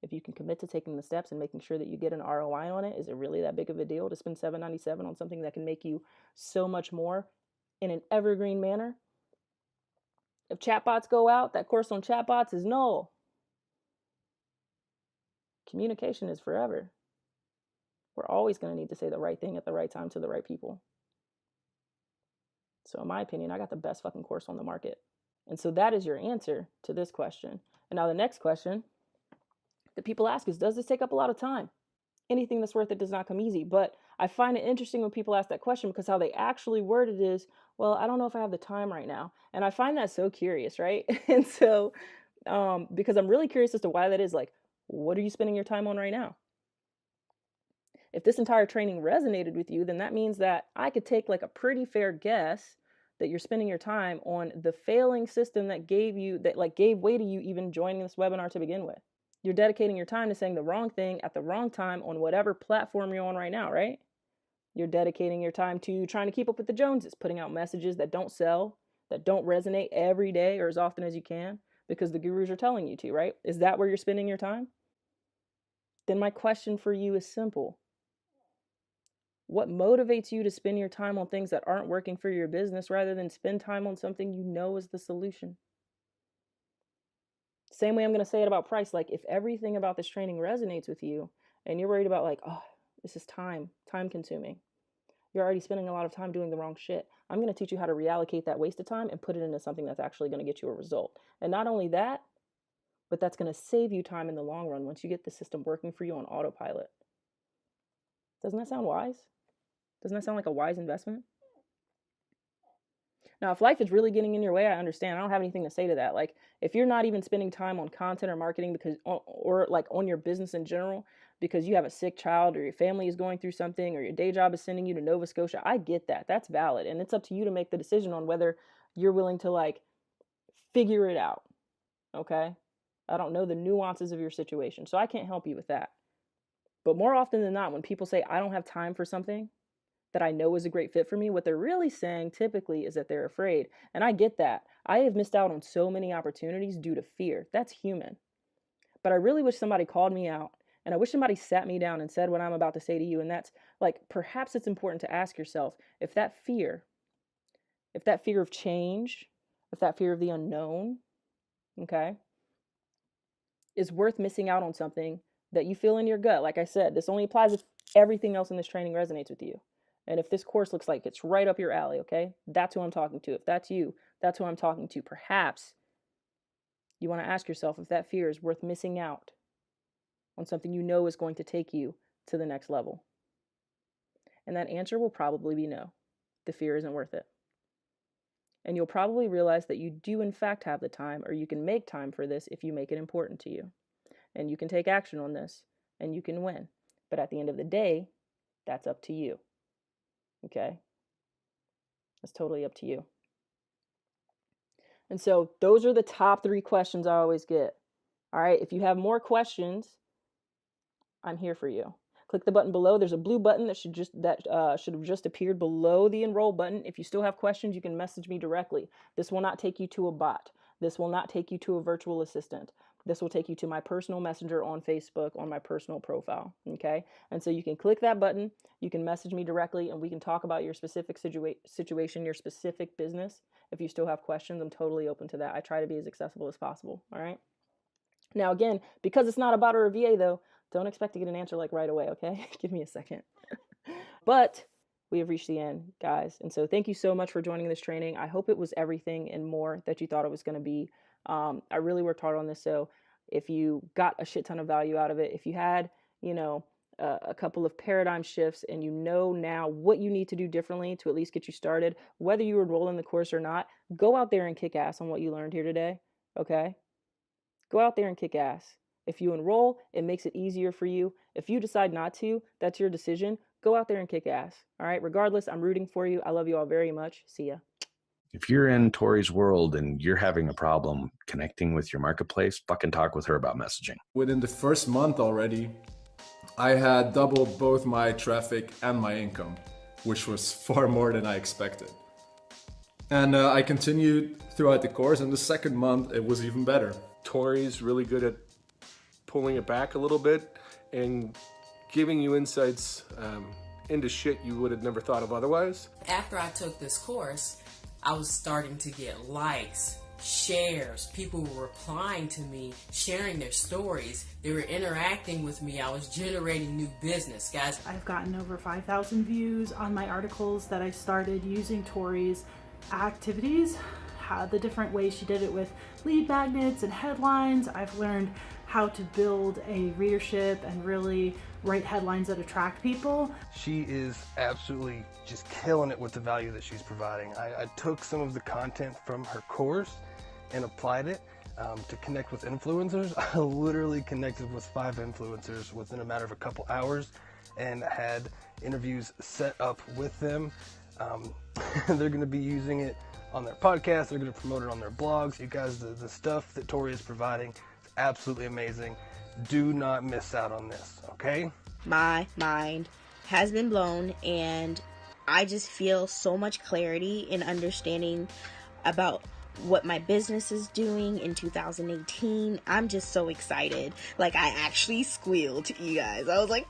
If you can commit to taking the steps and making sure that you get an ROI on it, is it really that big of a deal to spend $797 on something that can make you so much more in an evergreen manner? If chatbots go out, that course on chatbots is null. Communication is forever. We're always going to need to say the right thing at the right time to the right people. So in my opinion, I got the best fucking course on the market. And so that is your answer to this question. And now the next question that people ask is, does this take up a lot of time? Anything that's worth it does not come easy. But I find it interesting when people ask that question, because how they actually word it is, well, I don't know if I have the time right now. And I find that so curious, right? And so, because I'm really curious as to why that is, like, what are you spending your time on right now? If this entire training resonated with you, then that means that I could take like a pretty fair guess that you're spending your time on the failing system that gave way to you even joining this webinar to begin with. You're dedicating your time to saying the wrong thing at the wrong time on whatever platform you're on right now, right? You're dedicating your time to trying to keep up with the Joneses, putting out messages that don't sell, that don't resonate every day or as often as you can because the gurus are telling you to, right? Is that where you're spending your time? Then my question for you is simple. What motivates you to spend your time on things that aren't working for your business rather than spend time on something you know is the solution? Same way I'm going to say it about price. Like, if everything about this training resonates with you and you're worried about, like, oh, this is time consuming, you're already spending a lot of time doing the wrong shit. I'm going to teach you how to reallocate that wasted time and put it into something that's actually going to get you a result. And not only that, but that's going to save you time in the long run once you get the system working for you on autopilot. Doesn't that sound wise? Doesn't that sound like a wise investment? Now, if life is really getting in your way, I understand. I don't have anything to say to that. Like, if you're not even spending time on content or marketing or like on your business in general, because you have a sick child or your family is going through something or your day job is sending you to Nova Scotia, I get that. That's valid. And it's up to you to make the decision on whether you're willing to like figure it out. Okay. I don't know the nuances of your situation, so I can't help you with that. But more often than not, when people say, I don't have time for something, that I know is a great fit for me, what they're really saying typically is that they're afraid. And I get that. I have missed out on so many opportunities due to fear. That's human. But I really wish somebody called me out, and I wish somebody sat me down and said what I'm about to say to you. And that's like, perhaps it's important to ask yourself if that fear of change, if that fear of the unknown, okay, is worth missing out on something that you feel in your gut. Like I said, this only applies if everything else in this training resonates with you. And if this course looks like it's right up your alley, okay, that's who I'm talking to. If that's you, that's who I'm talking to. Perhaps you want to ask yourself if that fear is worth missing out on something you know is going to take you to the next level. And that answer will probably be no. The fear isn't worth it. And you'll probably realize that you do in fact have the time, or you can make time for this if you make it important to you. And you can take action on this, and you can win. But at the end of the day, that's up to you. Okay? That's totally up to you. And so those are the top 3 questions I always get. All right? If you have more questions, I'm here for you. Click the button below. There's a blue button that should have just appeared below the enroll button. If you still have questions, you can message me directly. This will not take you to a bot. This will not take you to a virtual assistant. This will take you to my personal messenger on Facebook, on my personal profile, okay? And so you can click that button, you can message me directly, and we can talk about your specific situation, your specific business. If you still have questions, I'm totally open to that. I try to be as accessible as possible, all right? Now, again, because it's not a bot or a VA, though, don't expect to get an answer like right away, okay? Give me a second. But we have reached the end, guys. And so thank you so much for joining this training. I hope it was everything and more that you thought it was going to be. I really worked hard on this. So if you got a shit ton of value out of it, if you had, a couple of paradigm shifts and you know now what you need to do differently to at least get you started, whether you enroll in the course or not, go out there and kick ass on what you learned here today, okay? Go out there and kick ass. If you enroll, it makes it easier for you. If you decide not to, that's your decision. Go out there and kick ass. All right. Regardless, I'm rooting for you. I love you all very much. See ya. If you're in Tori's world and you're having a problem connecting with your marketplace, fucking talk with her about messaging. Within the first month already, I had doubled both my traffic and my income, which was far more than I expected. And I continued throughout the course, and the second month it was even better. Tori's really good at pulling it back a little bit and giving you insights into shit you would have never thought of otherwise. After I took this course, I was starting to get likes, shares. People were replying to me, sharing their stories. They were interacting with me. I was generating new business, guys. I've gotten over 5,000 views on my articles that I started using Tori's activities, the different ways she did it with lead magnets and headlines. I've learned how to build a readership and really write headlines that attract people. She is absolutely just killing it with the value that she's providing. I took some of the content from her course and applied it to connect with influencers. I literally connected with 5 influencers within a matter of a couple hours and had interviews set up with them. They're going to be using it on their podcast. They're going to promote it on their blogs. You guys, the stuff that Tori is providing is absolutely amazing. Do not miss out on this, okay? My mind has been blown, and I just feel so much clarity in understanding about what my business is doing in 2018. I'm just so excited. Like, I actually squealed, you guys. I was like,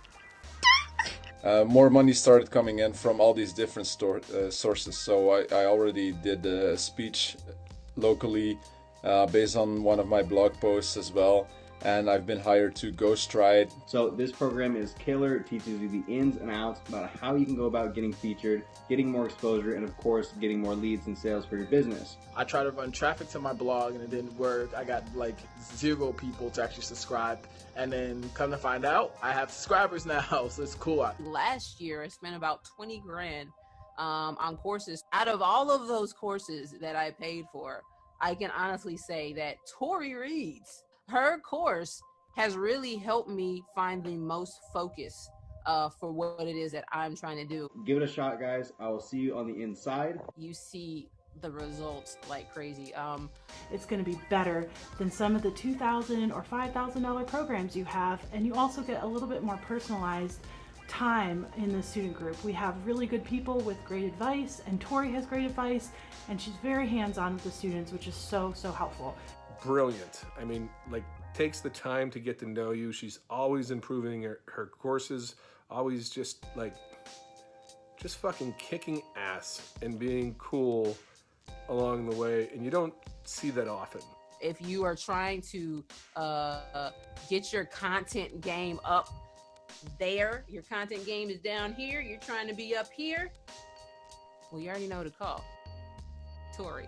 more money started coming in from all these different sources. So I already did a speech locally based on one of my blog posts as well. And I've been hired to ghostwrite. So this program is killer. It teaches you the ins and outs about how you can go about getting featured, getting more exposure, and of course, getting more leads and sales for your business. I tried to run traffic to my blog and it didn't work. I got like 0 people to actually subscribe. And then come to find out, I have subscribers now, so it's cool. Last year, I spent about 20 grand on courses. Out of all of those courses that I paid for, I can honestly say that Tori Reed's, her course has really helped me find the most focus for what it is that I'm trying to do. Give it a shot, guys. I will see you on the inside. You see the results like crazy. It's going to be better than some of the $2,000 or $5,000 programs you have, and you also get a little bit more personalized time in the student group. We have really good people with great advice, and Tori has great advice, and she's very hands-on with the students, which is so helpful. Brilliant. I mean, like, takes the time to get to know you. She's always improving her courses, always just fucking kicking ass and being cool along the way, and you don't see that often. If you are trying to get your content game up there, your content game is down here, you're trying to be up here, well, you already know who to call. Tori.